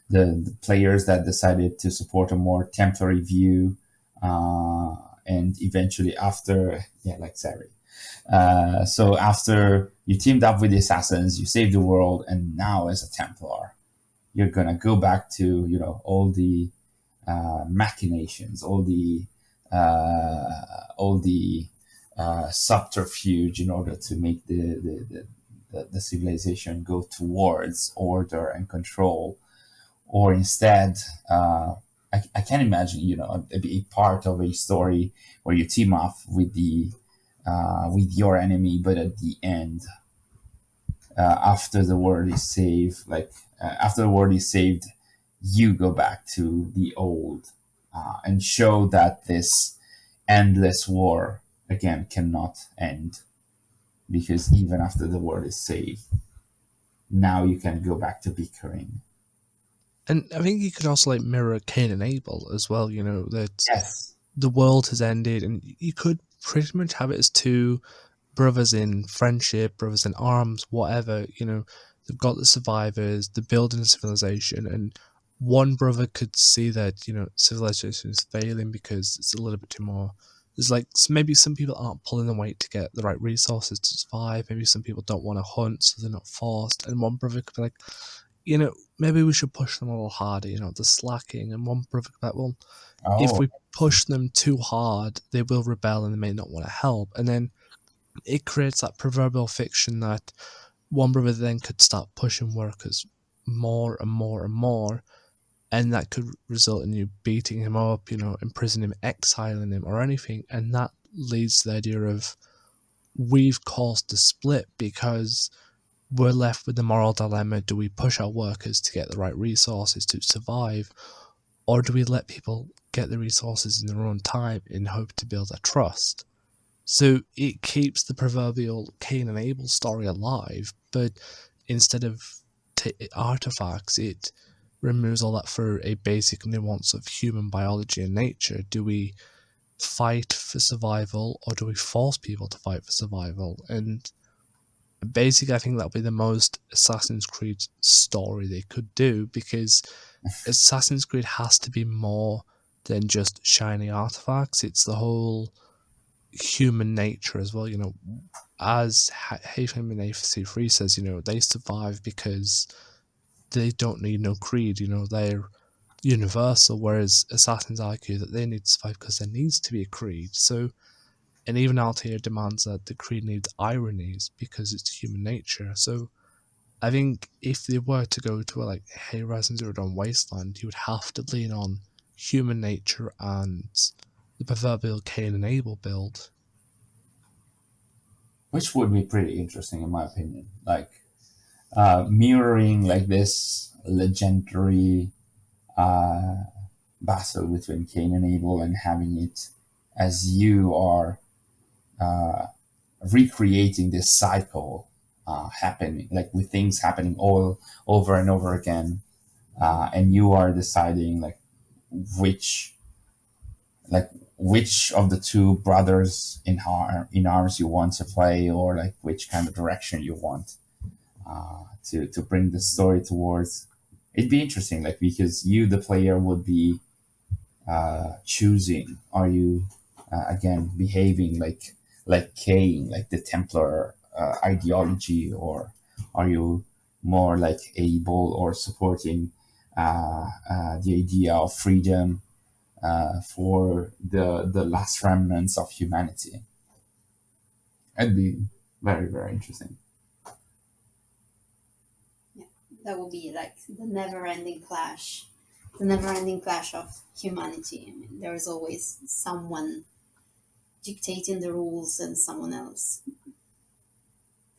the players that decided to support a more Templary view, and eventually after, like Sary. So after you teamed up with the Assassins, you saved the world, and now as a Templar, you're gonna go back to all the machinations, all the subterfuge in order to make the civilization go towards order and control. Or instead, I can imagine a part of a story where you team up with your enemy, but at the end, after the world is saved, you go back to the old, and show that this endless war again cannot end, because even after the world is saved, now you can go back to bickering. And I think you could also mirror Cain and Abel as well, that yes, the world has ended, and you could pretty much have it as two brothers in friendship, brothers in arms, whatever, they've got the survivors, they're building a civilization, and one brother could see that, civilization is failing because it's a little bit too more. There's maybe some people aren't pulling the weight to get the right resources to survive, maybe some people don't want to hunt, so they're not forced, and one brother could be like, maybe we should push them a little harder, they're slacking, and one brother could be like, well, if we push them too hard, they will rebel and they may not want to help, and then it creates that proverbial fiction that one brother then could start pushing workers more and more and more, and that could result in you beating him up, imprisoning him, exiling him, or anything, and that leads to the idea of we've caused the split because we're left with the moral dilemma: do we push our workers to get the right resources to survive, or do we let people get the resources in their own time in hope to build a trust? So it keeps the proverbial Cain and Abel story alive, but instead of artifacts, it removes all that for a basic nuance of human biology and nature. Do we fight for survival, or do we force people to fight for survival? And basically, I think that'll be the most Assassin's Creed story they could do, because Assassin's Creed has to be more than just shiny artifacts. It's the whole human nature as well, as Haytham in AC3 says, they survive because they don't need no creed, they're universal, whereas Assassins argue that they need to survive because there needs to be a creed. So, and even Altair demands that the creed needs ironies because it's human nature. So I think if they were to go to a Horizon Zero Dawn Wasteland, you would have to lean on human nature and the proverbial Cain and Abel build. Which would be pretty interesting in my opinion. Mirroring this legendary battle between Cain and Abel, and having it as you are recreating this cycle happening, like with things happening all over and over again, and you are deciding which which of the two brothers in arms you want to play, or like which kind of direction you want to bring the story towards. It'd be interesting, like, because you, the player, would be choosing. Are you again behaving like Cain, like the Templar ideology, or are you more like Abel, or supporting the idea of freedom for the last remnants of humanity? It'd be very, very interesting. Yeah, that would be like the never-ending clash. The never-ending clash of humanity. I mean, there is always someone dictating the rules and someone else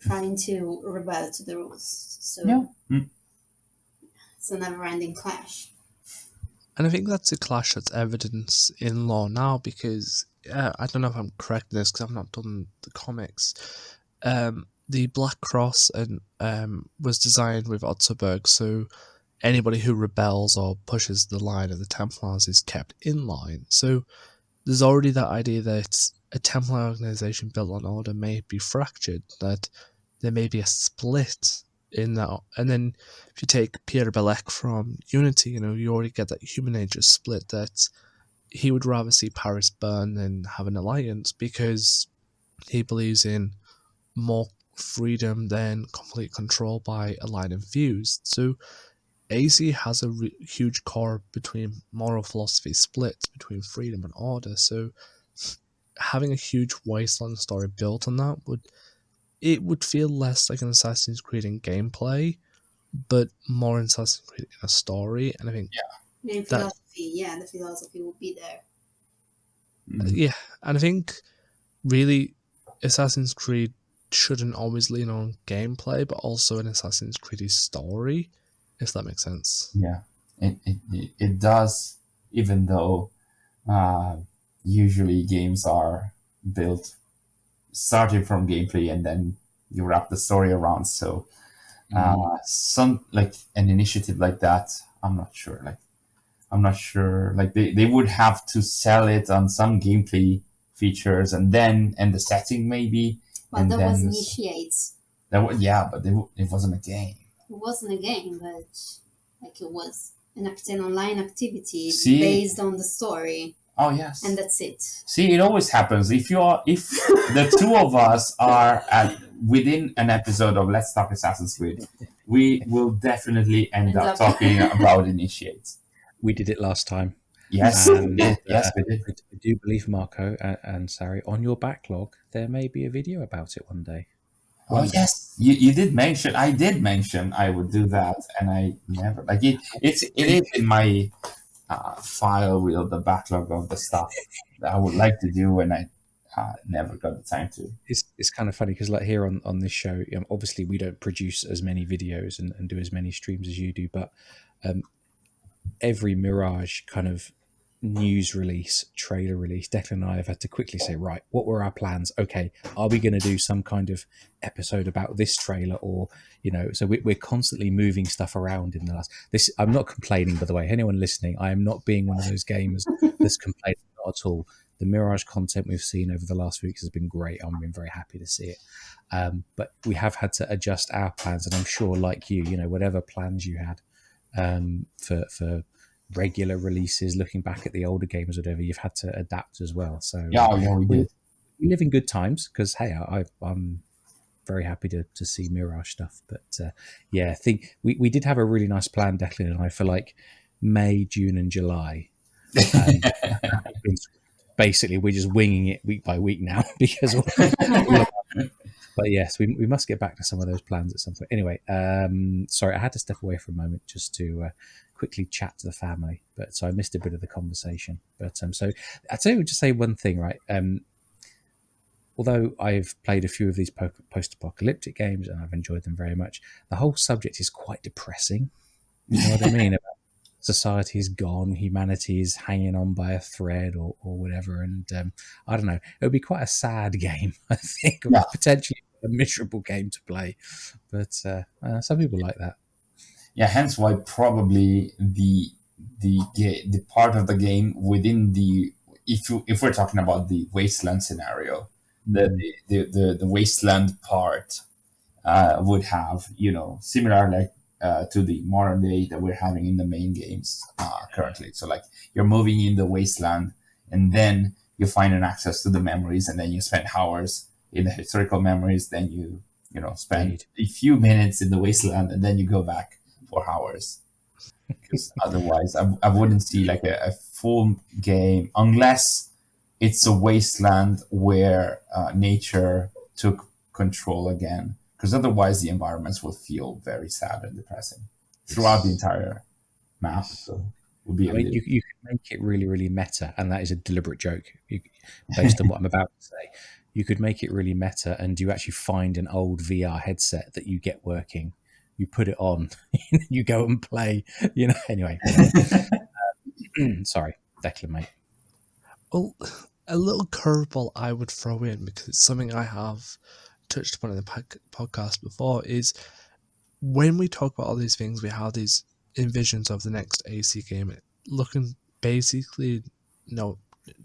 trying to rebel to the rules. So it's a never-ending clash. And I think that's a clash that's evidence in law now, because I don't know if I'm correct in this because I've not done the comics. The Black Cross was designed with Otterberg, so anybody who rebels or pushes the line of the Templars is kept in line. So there's already that idea that a Templar organization built on order may be fractured, that there may be a split in that. And then if you take Pierre Belec from Unity, you already get that human nature split, that he would rather see Paris burn than have an alliance, because he believes in more freedom than complete control by a line of views. So AC has a huge core between moral philosophy splits between freedom and order. So having a huge Wasteland story built on that would feel less like an Assassin's Creed in gameplay, but more Assassin's Creed in a story. And I think in philosophy, the philosophy will be there. Yeah, and I think really Assassin's Creed shouldn't always lean on gameplay, but also an Assassin's Creed story, if that makes sense. Yeah, it does, even though usually games are built starting from gameplay and then you wrap the story around. So some, like an initiative like that, I'm not sure. Like they would have to sell it on some gameplay features and the setting maybe. But that was Initiates. But it wasn't a game. It wasn't a game, but like it was an online activity based on the story. Oh yes, and that's it. See, it always happens. If the two of us are within an episode of Let's Talk Assassin's Creed, we will definitely end up talking about Initiates. We did it last time. Yes, yes, we did. I do believe, Marco and Sary, on your backlog, there may be a video about it one day. Yes, you did mention. I did mention I would do that, and I never it is in my file with the backlog of the stuff that I would like to do, and I never got the time to. It's kind of funny because, like, here on this show, obviously we don't produce as many videos and do as many streams as you do, but every Mirage kind of news release, trailer release, Declan and I have had to quickly say, right, what were our plans? Okay, are we going to do some kind of episode about this trailer, or so we're constantly moving stuff around in the last. I'm not complaining, by the way. Anyone listening, I am not being one of those gamers that's complaining, not at all. The Mirage content we've seen over the last few weeks has been great. I've been very happy to see it, but we have had to adjust our plans, and I'm sure, like you, whatever plans you had for regular releases, looking back at the older games, whatever, you've had to adapt as well. So we did. We live in good times because, hey, I'm very happy to see Mirage stuff. But I think we did have a really nice plan, Declan and I, for like May, June and July. Basically, we're just winging it week by week now because but yes, we must get back to some of those plans at some point. Anyway, sorry, I had to step away for a moment just to quickly chat to the family, but so I missed a bit of the conversation. But so I'd say, just say one thing, right? Although I've played a few of these post-apocalyptic games and I've enjoyed them very much, the whole subject is quite depressing. You know what I mean? About society is gone, humanity is hanging on by a thread or whatever. And I don't know, it would be quite a sad game, I think, potentially a miserable game to play. But some people like that. Yeah, hence why probably the part of the game within the, if we're talking about the Wasteland scenario, the Wasteland part would have, similar like to the modern day that we're having in the main games currently. So like you're moving in the Wasteland, and then you find an access to the memories, and then you spend hours in the historical memories. Then you spend a few minutes in the Wasteland, and then you go back for hours. Because otherwise, I wouldn't see like a full game unless it's a wasteland where nature took control again. Because otherwise, the environments will feel very sad and depressing throughout the entire map. So it would be. You can make it really, really meta, and that is a deliberate joke. Based on what I'm about to say, you could make it really meta, and you actually find an old VR headset that you get working. You put it on, you go and play. Anyway. Sorry, Declan, mate. Well, a little curveball I would throw in, because it's something I have touched upon in the podcast before, is when we talk about all these things, we have these envisions of the next AC game looking basically, no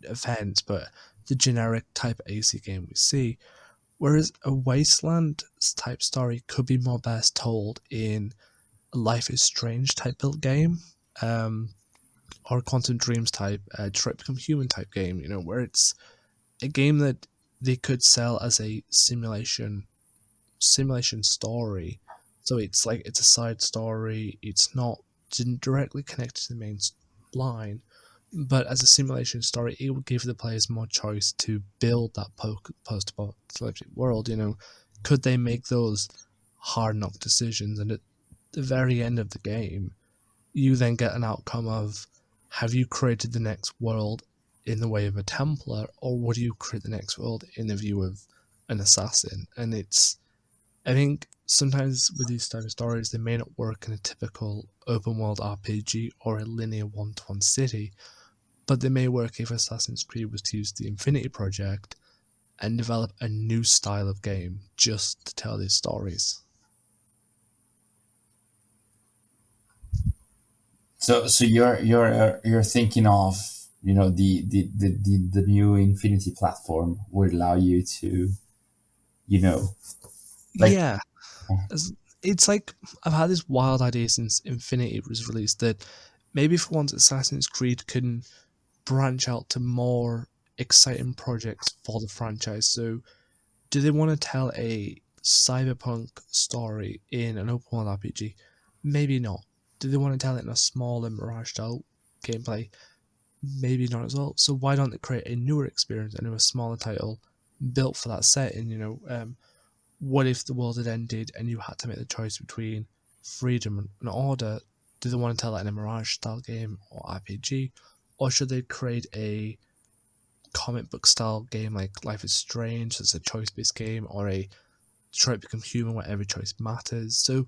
offense, but the generic type AC game we see, whereas a Wasteland type story could be more best told in a Life is Strange type built game, or a Quantum Dreams type, Detroit Become Human type game, where it's a game that they could sell as a simulation story. So it's like, it's a side story, it's not directly connected to the main line, but as a simulation story, it would give the players more choice to build that post-apocalyptic world. Could they make those hard knock decisions, and at the very end of the game, you then get an outcome of, have you created the next world in the way of a Templar, or would you create the next world in the view of an assassin? And I think sometimes with these type of stories, they may not work in a typical open world RPG or a linear one-to-one city, but they may work if Assassin's Creed was to use the Infinity Project and develop a new style of game just to tell these stories. So you're thinking of, the new Infinity platform would allow you to, yeah. It's like, I've had this wild idea since Infinity was released that maybe for once Assassin's Creed can branch out to more exciting projects for the franchise. So do they want to tell a Cyberpunk story in an open world RPG? Maybe not. Do they want to tell it in a smaller Mirage style gameplay? Maybe not as well. So why don't they create a newer experience and a smaller title built for that setting? What if the world had ended and you had to make the choice between freedom and order? Do they want to tell that in a Mirage style game or RPG? Or should they create a comic book style game like Life is Strange, that's a choice based game, or a Detroit Become Human where every choice matters? So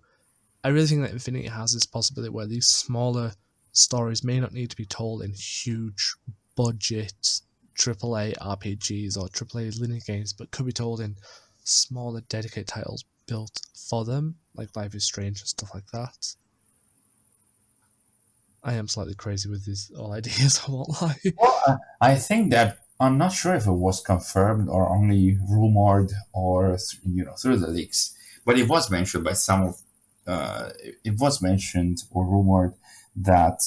I really think that Infinity has this possibility where these smaller stories may not need to be told in huge budget AAA RPGs or AAA linear games, but could be told in smaller dedicated titles built for them, like Life is Strange and stuff like that. I am slightly crazy with these all ideas, I won't lie. Well, I think that, I'm not sure if it was confirmed or only rumored or through the leaks, but it was mentioned by some of. It was mentioned or rumored that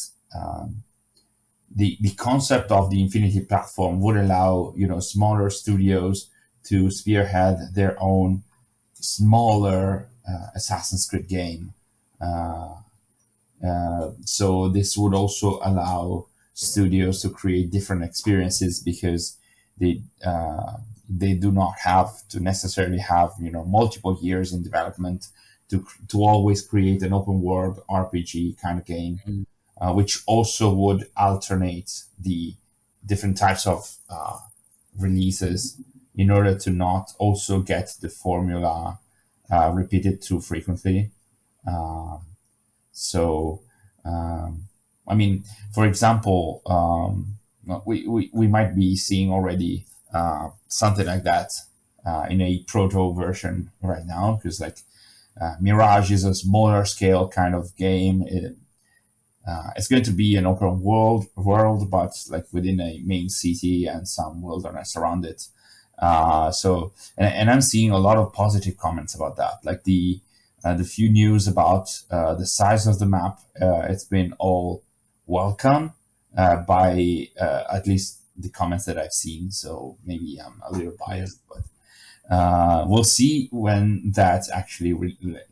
the concept of the Infinity platform would allow smaller studios to spearhead their own smaller Assassin's Creed game. So this would also allow studios to create different experiences, because they do not have to necessarily have multiple years in development to always create an open world RPG kind of game, which also would alternate the different types of releases in order to not also get the formula repeated too frequently. So I mean, for example, we might be seeing already something like that in a proto version right now, because like Mirage is a smaller scale kind of game. It's going to be an open world, but like within a main city and some wilderness around it. And I'm seeing a lot of positive comments about that. Like the few news about the size of the map, it's been all welcome by at least the comments that I've seen. So maybe I'm a little biased, but we'll see when that actually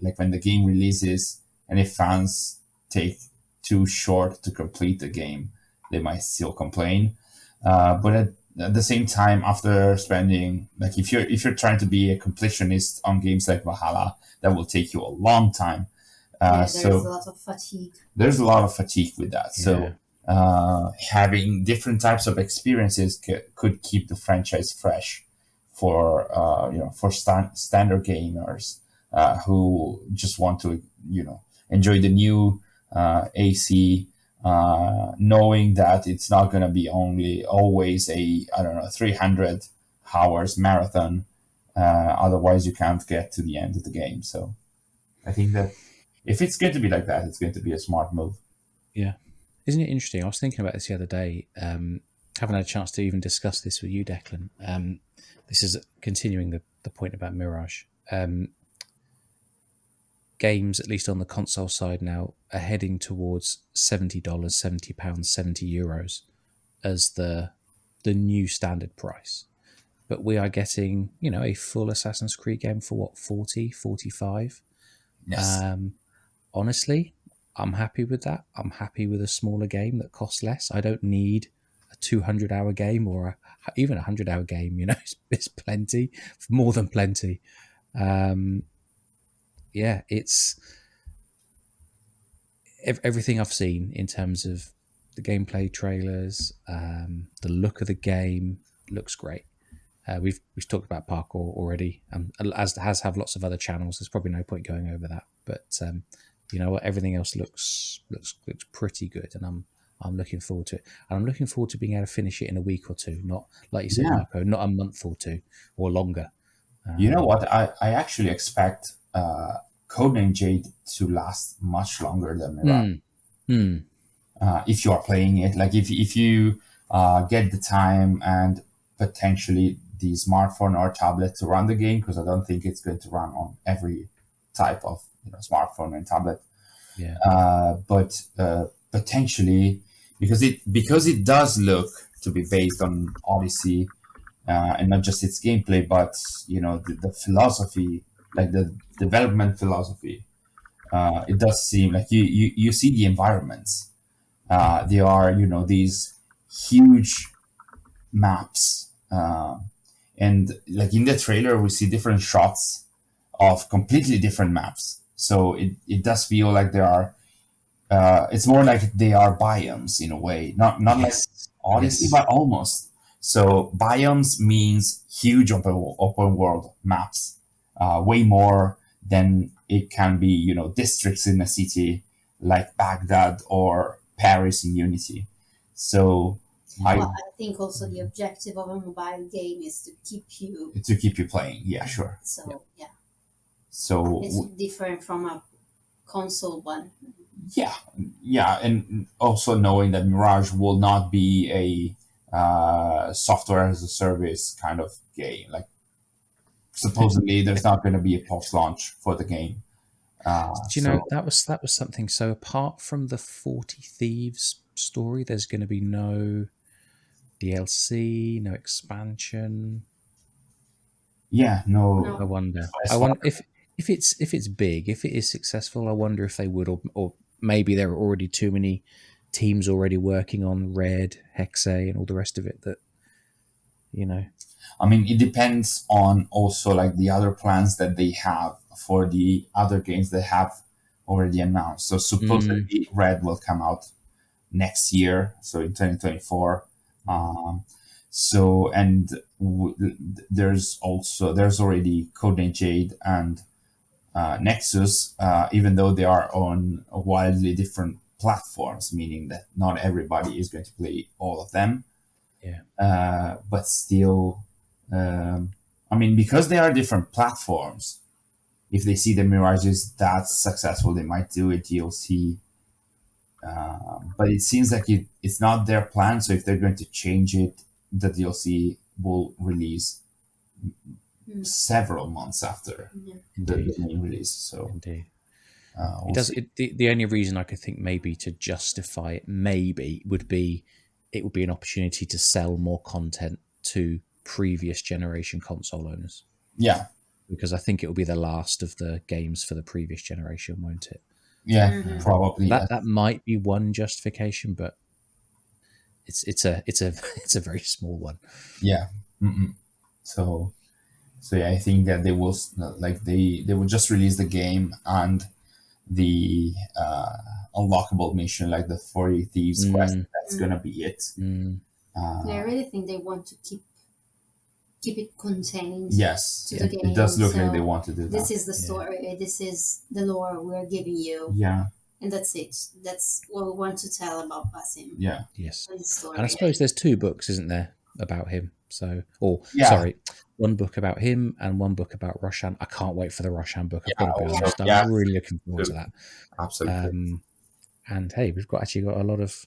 like when the game releases, and if fans take too short to complete the game, they might still complain. But at the same time, after spending, like if you're trying to be a completionist on games like Valhalla, that will take you a long time. There's a lot of fatigue. There's a lot of fatigue with that. So having different types of experiences could keep the franchise fresh for standard gamers who just want to enjoy the new AC, knowing that it's not going to be always a 300 hours marathon. Otherwise, you can't get to the end of the game. So I think that if it's going to be like that, it's going to be a smart move. Yeah. Isn't it interesting? I was thinking about this the other day. Haven't had a chance to even discuss this with you, Declan. This is continuing the point about Mirage. Games, at least on the console side now, are heading towards $70, £70, €70 as the new standard price. But we are getting, a full Assassin's Creed game for what, 40, 45? Yes. Honestly, I'm happy with that. I'm happy with a smaller game that costs less. I don't need a 200-hour game or even a 100-hour game. It's plenty, more than plenty. It's everything I've seen in terms of the gameplay trailers, the look of the game looks great. We've talked about parkour already, as have lots of other channels. There's probably no point going over that, but you know what? Everything else looks pretty good, and I'm looking forward to it. And I'm looking forward to being able to finish it in a week or two, not like you said, Marco, not a month or two or longer. You know what? I actually expect Codename Jade to last much longer than Mirage. If you are playing it, like if you get the time and potentially the smartphone or tablet to run the game, because I don't think it's going to run on every type of smartphone and tablet. But potentially, because it does look to be based on Odyssey, and not just its gameplay, but the philosophy, like the development philosophy. It does seem like you see the environments. They are these huge maps, and like in the trailer we see different shots of completely different maps. So it does feel like there are. It's more like they are biomes in a way, not like Odyssey, but almost. So biomes means huge open world maps, way more than it can be, districts in a city like Baghdad or Paris in Unity. So I think also the objective of a mobile game is to keep you playing. Yeah, sure. So So it's different from a console one. Yeah, and also knowing that Mirage will not be a software as a service kind of game. Like supposedly there's not going to be a post-launch for the game. Do you know that was something? So apart from the 40 Thieves story, there's going to be no DLC, no expansion. Yeah, no. I wonder if it's big, if it is successful. I wonder if they would, or maybe there are already too many teams already working on Red, Hexe, and all the rest of it that. I mean, it depends on also like the other plans that they have for the other games they have already announced. So supposedly Red will come out next year, so in 2024. There's already Codename Jade and Nexus, even though they are on wildly different platforms, meaning that not everybody is going to play all of them. Yeah. But still, I mean, because they are different platforms, if they see the Mirage is that successful, they might do a DLC. But it seems like it's not their plan. So if they're going to change it, the DLC will release several months after the main release. So Indeed. we'll see. The only reason I could think maybe to justify it would be it would be an opportunity to sell more content to previous generation console owners. Yeah. Because I think it will be the last of the games for the previous generation, won't it? Yeah, probably. That might be one justification, but it's a very small one. Yeah. So yeah, I think that they will they will just release the game and the unlockable mission, like the 40 Thieves quest. That's gonna be it. I really think they want to keep it contained. Yes, to the game. It does look like they want to do that. This is the story. This is the lore we're giving you. Yeah. And that's it. That's what we want to tell about Basim. Yeah. Yes. And I suppose there's 2 books, isn't there, about him? So, sorry, 1 book about him and 1 book about Roshan. I can't wait for the Roshan book. I've got to be honest. I'm really looking forward to that. Absolutely. And hey, we've got a lot of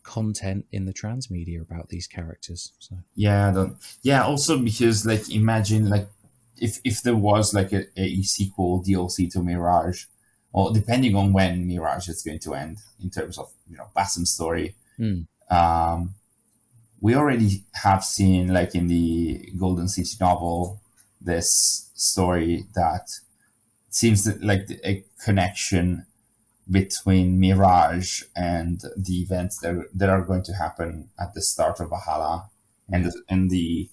content in the transmedia about these characters. So also because like imagine like if there was like a sequel DLC to Mirage, or depending on when Mirage is going to end in terms of Basim's story. We already have seen, like in the Golden City novel, this story that seems like a connection between Mirage and the events that are going to happen at the start of Valhalla and the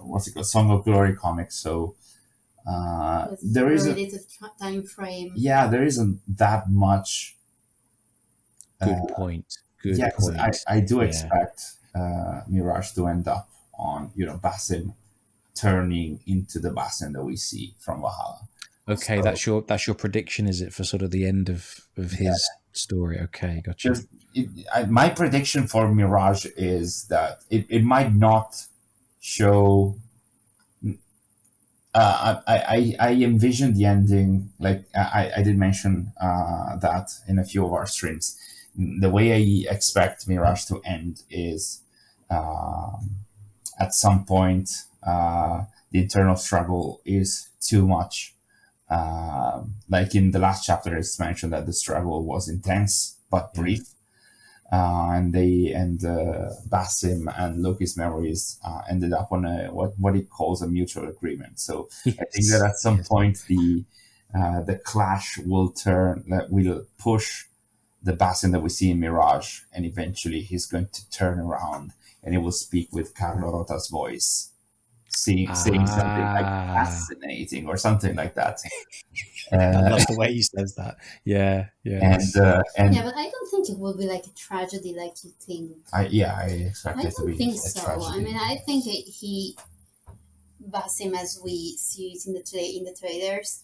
what's it called, Song of Glory comics. So there is a time frame. Yeah, there isn't that much. Good point. I do expect Mirage to end up on Basim turning into the Basim that we see from Valhalla. Okay, so, that's your prediction, is it, for sort of the end of his story? Okay, gotcha. My prediction for Mirage is that it might not show. I envision the ending, like I did mention that in a few of our streams. The way I expect Mirage to end is at some point the internal struggle is too much. Like in the last chapter, it's mentioned that the struggle was intense but brief, and Basim and Loki's memories ended up on what he calls a mutual agreement. So I think that at some point the clash will push the Basim that we see in Mirage, and eventually he's going to turn around and he will speak with Carlo Rota's voice, saying something like fascinating or something like that. I love the way he says that. Yeah. And but I don't think it will be like a tragedy like you think. I expect it to be a tragedy. I mean, I think Basim, as we see it in the trailers,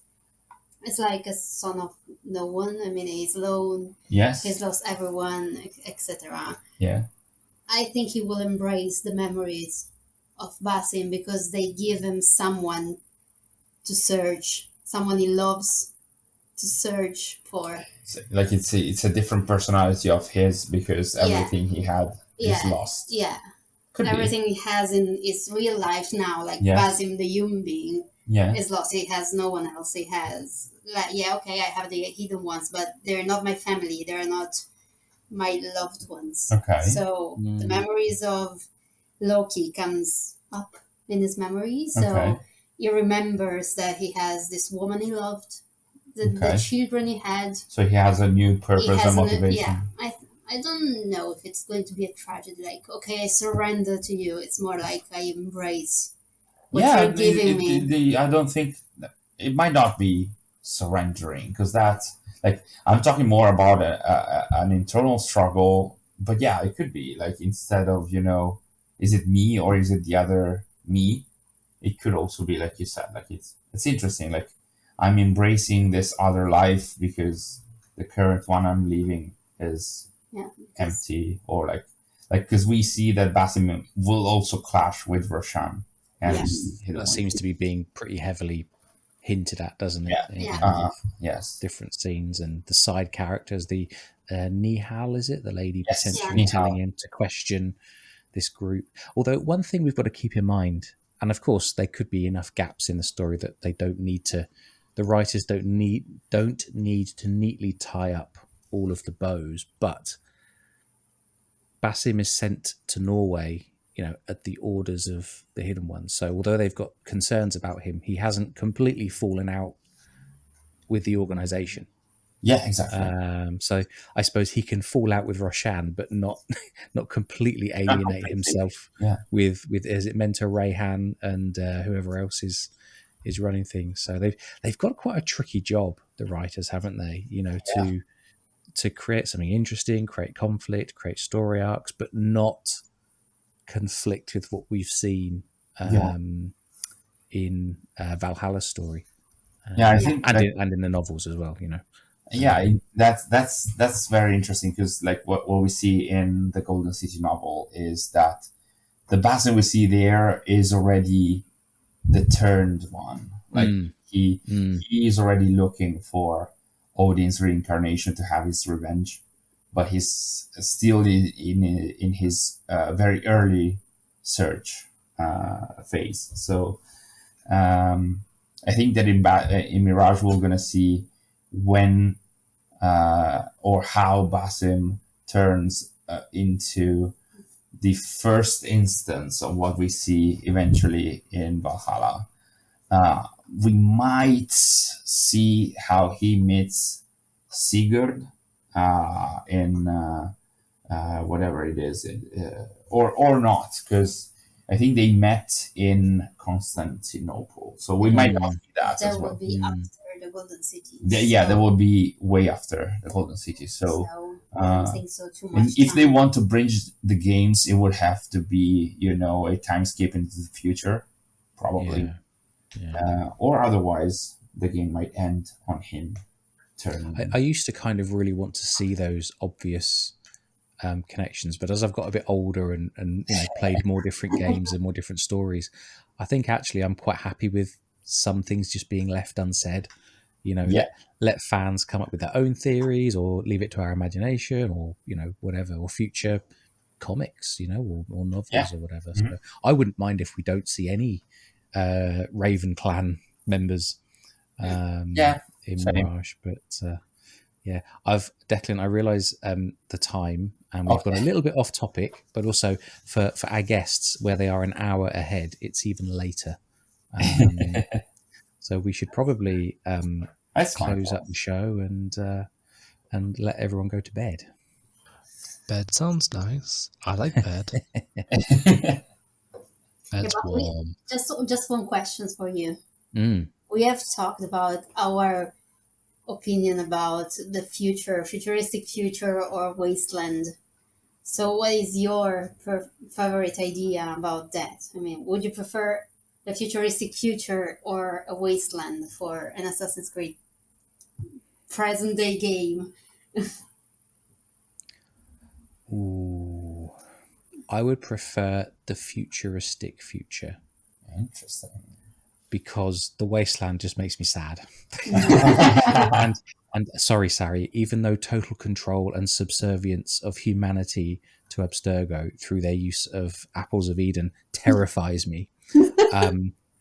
it's like a son of no one. I mean, he's alone. Yes. He's lost everyone, etc. Yeah. I think he will embrace the memories of Basim because they give him someone to search, someone he loves to search for. Like it's a different personality of his because everything he had is lost. Yeah. Could everything be. he has in his real life now, like Basim, the human being, is lost. He has no one else. He has, I have the hidden ones, but they're not my family. They're not my loved ones. Okay. So the memories of Loki comes up in his memory. So he remembers that he has this woman he loved, the children he had. So he has a new purpose and motivation. I don't know if it's going to be a tragedy, like, okay, I surrender to you. It's more like I embrace what you're giving me. I don't think it might not be surrendering, because that's like, I'm talking more about an internal struggle. But yeah, it could be like, instead of, is it me or is it the other me? It could also be like you said, like it's interesting. Like, I'm embracing this other life because the current one I'm leaving is empty, or like because we see that Basim will also clash with Roshan. And that seems to be being pretty heavily hinted at, doesn't it? Yes. Different scenes and the side characters. The Nihal, is it? The lady potentially Nihal. telling him to question this group. Although one thing we've got to keep in mind, and of course there could be enough gaps in the story that they don't need to. The writers don't need to neatly tie up all of the bows, but Basim is sent to Norway, at the orders of the Hidden Ones. So although they've got concerns about him, he hasn't completely fallen out with the organization. Yeah, exactly. So I suppose he can fall out with Roshan, but not completely alienate himself with is it Mentor Rayhan and whoever else is running things. So they've got quite a tricky job, the writers, haven't they? To create something interesting, create conflict, create story arcs, but not conflict with what we've seen in Valhalla's story. I think and in the novels as well, that's very interesting, because like what we see in the Golden City novel is that the Basim we see there is already the turned one. Like he is already looking for Odin's reincarnation to have his revenge, but he's still in his very early search phase. So I think that in Mirage we're going to see when or how Basim turns into the first instance of what we see eventually in Valhalla. We might see how he meets Sigurd in whatever it is, or not, because I think they met in Constantinople, so we might not see that as well. That would be after the Golden City. That will be way after the Golden City. So I don't think so too much. If they want to bridge the games, it would have to be a time skip into the future, probably. Or otherwise, the game might end on him turning. I used to kind of really want to see those obvious connections, but as I've got a bit older and played more different games and more different stories, I think actually I'm quite happy with some things just being left unsaid. Let fans come up with their own theories, or leave it to our imagination, or whatever, or future comics, or novels or whatever. So I wouldn't mind if we don't see any Raven Clan members in Mirage, but Declan, I realise the time, and we've gone a little bit off topic, but also for our guests, where they are an hour ahead, it's even later. So we should probably close up the show and let everyone go to bed. Bed sounds nice. I like bed. Bed's warm. Just one question for you. We have talked about our opinion about the futuristic future, or Wasteland. So what is your favorite idea about that? I mean, would you prefer the futuristic future or a Wasteland for an Assassin's Creed present day game? Ooh, I would prefer the futuristic future. Interesting. Because the Wasteland just makes me sad. and sorry, Sary, even though total control and subservience of humanity to Abstergo through their use of apples of Eden terrifies me,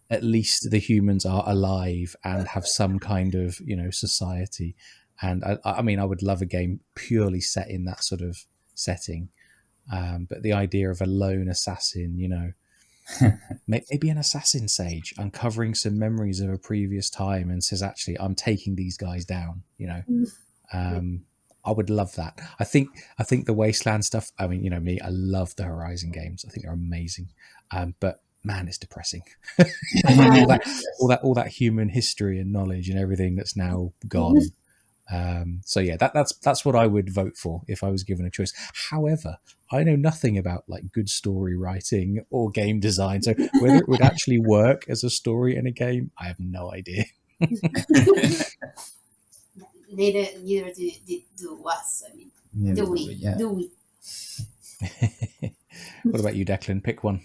at least the humans are alive and have some kind of society. And I mean, I would love a game purely set in that sort of setting, but the idea of a lone assassin, maybe an assassin sage uncovering some memories of a previous time and says, actually, I'm taking these guys down, I would love that. I think the Wasteland stuff, I mean, me, I love the Horizon games. I think they're amazing. But man, it's depressing. all that human history and knowledge and everything that's now gone. So yeah, that's what I would vote for if I was given a choice. However, I know nothing about like good story writing or game design, so whether it would actually work as a story in a game, I have no idea. neither do us. I mean, Neither do we? yeah. Do we? What about you, Declan? Pick one.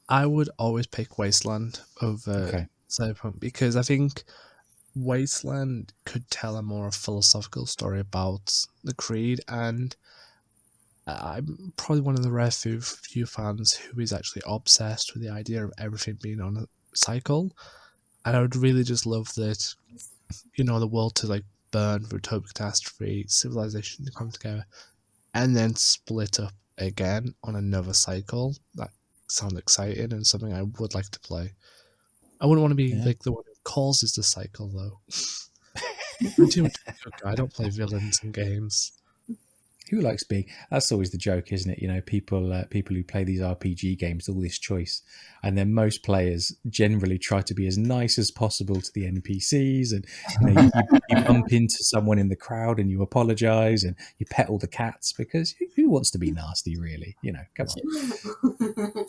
I would always pick Wasteland over Cyberpunk because I think Wasteland could tell a more philosophical story about the Creed, and I'm probably one of the rare few fans who is actually obsessed with the idea of everything being on a cycle. And I would really just love that, the world to like burn for total catastrophe, civilization to come together, and then split up again on another cycle. That sounds exciting and something I would like to play. I wouldn't want to be like the one who causes the cycle, though. I'm too much of a good guy. I don't play villains in games. Who likes being? That's always the joke, isn't it? People who play these RPG games, all this choice, and then most players generally try to be as nice as possible to the NPCs, and you bump into someone in the crowd and you apologise and you pet all the cats because who wants to be nasty, really? Come on.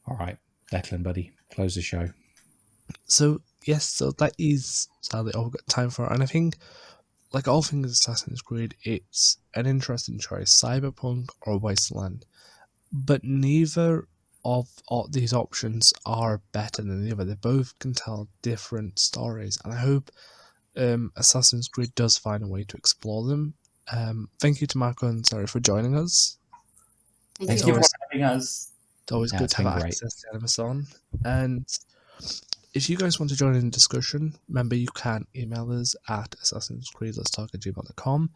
All right, Declan, buddy, close the show. So that is sadly all we've got time for, and I think, like all things Assassin's Creed, it's an interesting choice, Cyberpunk or Wasteland. But neither of these options are better than the other. They both can tell different stories, and I hope Assassin's Creed does find a way to explore them. Thank you to Marco and Sary for joining us. Thank you for having us. It's always good to have Access the Animus on. And if you guys want to join in the discussion, remember you can email us at assassinscreedletstalk@gmail.com,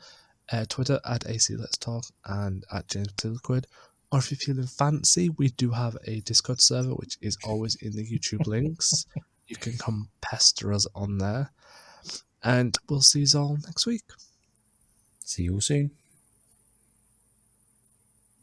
Twitter at acletstalk, and at jamesliquid. Or if you're feeling fancy, we do have a Discord server, which is always in the YouTube links. You can come pester us on there. And we'll see you all next week. See you all soon.